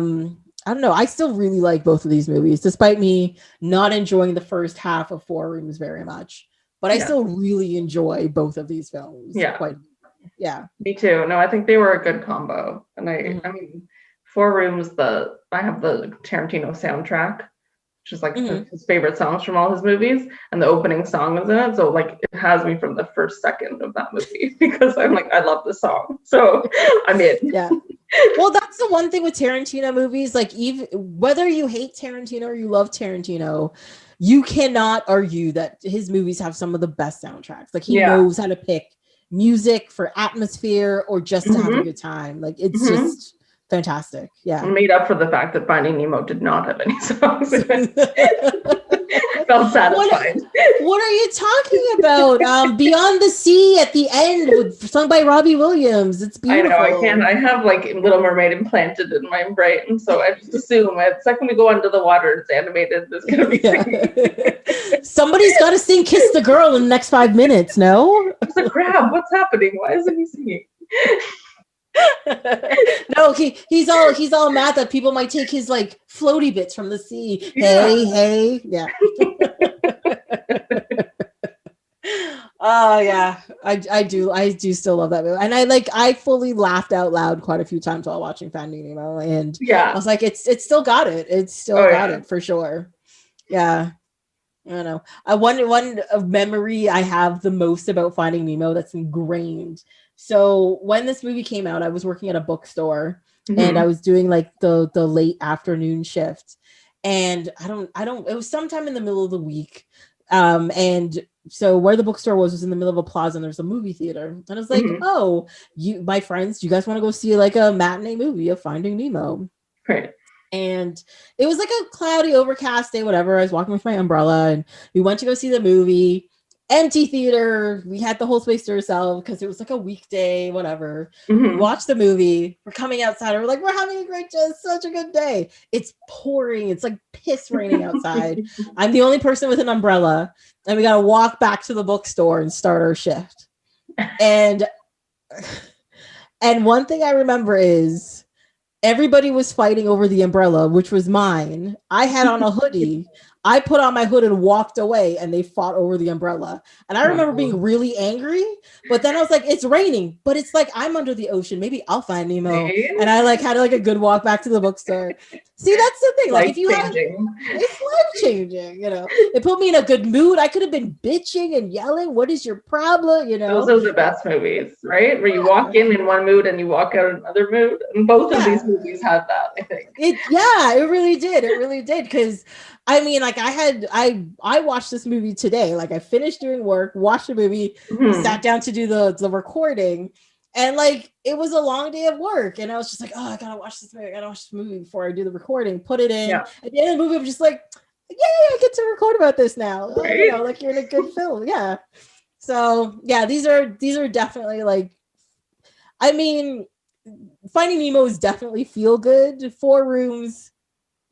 don't know, I still really like both of these movies, despite me not enjoying the first half of Four Rooms very much, but I still really enjoy both of these films. Me too. No, I think they were a good combo. And I mean, Four Rooms, I have the Tarantino soundtrack, which is like his favorite songs from all his movies, and the opening song is in it. So like, it has me from the first second of that movie, because I'm like, I love this song. So I'm in. Yeah. Well, that's the one thing with Tarantino movies. Like, even whether you hate Tarantino or you love Tarantino, you cannot argue that his movies have some of the best soundtracks. Like, he knows how to pick music for atmosphere or just to have a good time. Like, it's just fantastic. Yeah. Made up for the fact that Finding Nemo did not have any songs in it. Felt satisfied. What are you talking about? Beyond the Sea at the end, sung by Robbie Williams. It's beautiful. I know, I can't. I have like Little Mermaid implanted in my brain, so I just assume the second we go under the water, it's animated. There's gonna be singing. Somebody's got to sing "Kiss the Girl" in the next 5 minutes. No, it's a crab. What's happening? Why isn't he singing? No, he's all mad that people might take his like floaty bits from the sea. Hey, yeah. Oh yeah, I do still love that movie, and I fully laughed out loud quite a few times while watching Finding Nemo, and I was like, it's still got it. It's still got it for sure. Yeah. I don't know. One memory I have the most about Finding Nemo that's ingrained. So when this movie came out, I was working at a bookstore, and I was doing like the late afternoon shift, and it was sometime in the middle of the week. And so where the bookstore was in the middle of a plaza, and there's a movie theater. And I was like, oh, my friends, you guys want to go see like a matinee movie of Finding Nemo? Right. And it was like a cloudy, overcast day, whatever. I was walking with my umbrella, and we went to go see the movie. Empty theater. We had the whole space to ourselves because it was like a weekday, whatever. We watched the movie. We're coming outside. And we're like, we're having a great day. It's such a good day. It's pouring. It's like piss raining outside. I'm the only person with an umbrella, and we got to walk back to the bookstore and start our shift. And one thing I remember is everybody was fighting over the umbrella, which was mine. I had on a hoodie. I put on my hood and walked away, and they fought over the umbrella. And I remember being really angry, but then I was like, it's raining, but it's like, I'm under the ocean. Maybe I'll find Nemo. And I like had like a good walk back to the bookstore. See, that's the thing. Like, if you have, it's life changing, it put me in a good mood. I could have been bitching and yelling. What is your problem? Those are the best movies, right? Where you walk in one mood and you walk out in another mood. And both of these movies had that, I think. It really did. It really did. Cause I mean, like I watched this movie today. Like I finished doing work, watched the movie, sat down to do the recording. And like it was a long day of work, and I was just like, oh, I gotta watch this movie before I do the recording. Put it in. Yeah. At the end of the movie, I'm just like, yay, I get to record about this now. Right? You know, like you're in a good film. Yeah. So yeah, these are definitely like, I mean, Finding Nemo is definitely feel good. Four Rooms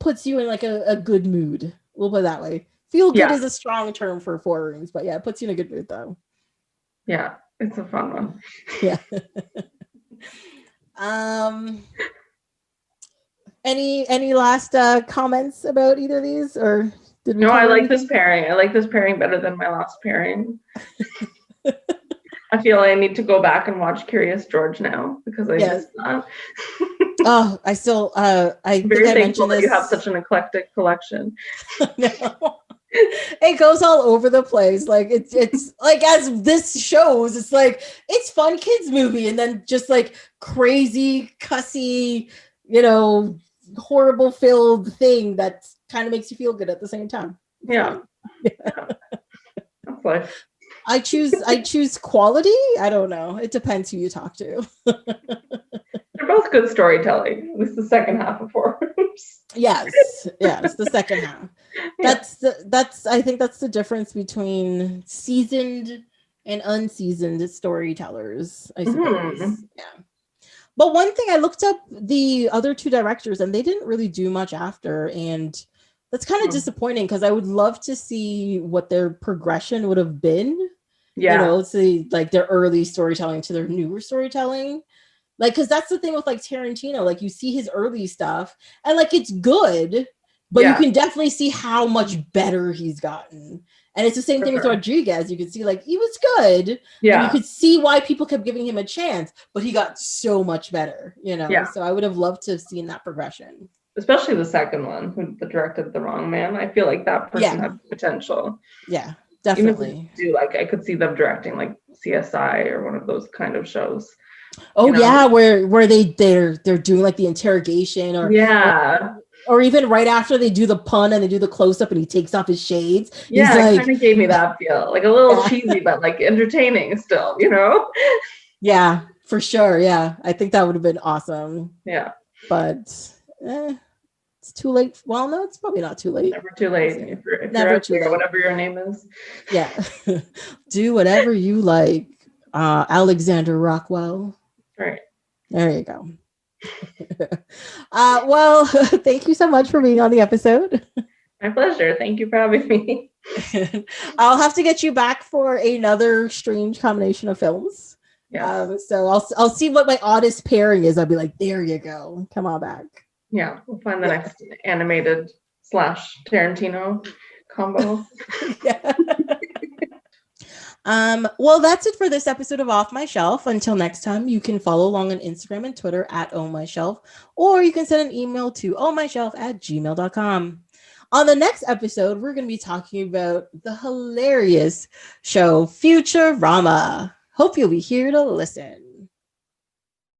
puts you in like a good mood. We'll put it that way. Feel good is a strong term for Four Rooms, but yeah, it puts you in a good mood though. Yeah, it's a fun one. Yeah. Any last comments about either of these, or did we? No, I like this pairing. I like this pairing better than my last pairing. I feel I need to go back and watch Curious George now because I missed that. Oh, I still I I'm very thankful that you have such an eclectic collection. No. It goes all over the place. Like it's like, as this shows, it's like it's fun kids movie, and then just like crazy, cussy, you know, horrible filled thing that kind of makes you feel good at the same time. Yeah. That's life. I choose quality. I don't know. It depends who you talk to. They're both good storytelling. At least the second half of Four Rooms. Yes, the second half. That's I think that's the difference between seasoned and unseasoned storytellers, I suppose. Mm-hmm. Yeah. But one thing, I looked up the other two directors and they didn't really do much after, and that's kind of disappointing because I would love to see what their progression would have been. Yeah. You know, see like their early storytelling to their newer storytelling. Like, because that's the thing with like Tarantino, like you see his early stuff and like it's good, but you can definitely see how much better he's gotten. And it's the same thing with Rodriguez. You could see like he was good. Yeah. And you could see why people kept giving him a chance, but he got so much better, you know? Yeah. So I would have loved to have seen that progression. Especially the second one, who directed The Wrong Man. I feel like that person had potential. Yeah, definitely. I could see them directing like CSI or one of those kind of shows. Oh, you know? Yeah, where they're doing like the interrogation or even right after they do the pun and they do the close up and he takes off his shades. Yeah, it kind of gave me that feel, like a little cheesy, but like entertaining still, you know? Yeah, for sure. Yeah, I think that would have been awesome. Yeah, but it's too late. Well, no, it's probably not too late. Never too late. If you're too late. Whatever your name is. Yeah, do whatever you like. Alexandre Rockwell. Right. There you go. Well, thank you so much for being on the episode. My pleasure. Thank you for having me. I'll have to get you back for another strange combination of films. Yeah. So I'll see what my oddest pairing is. I'll be like, there you go. Come on back. Yeah, we'll find the next animated / Tarantino combo. Yeah. Well, that's it for this episode of Off My Shelf. Until next time, you can follow along on Instagram and Twitter at ohmyshelf, or you can send an email to ohmyshelf@gmail.com. On the next episode, we're going to be talking about the hilarious show Futurama. Hope you'll be here to listen.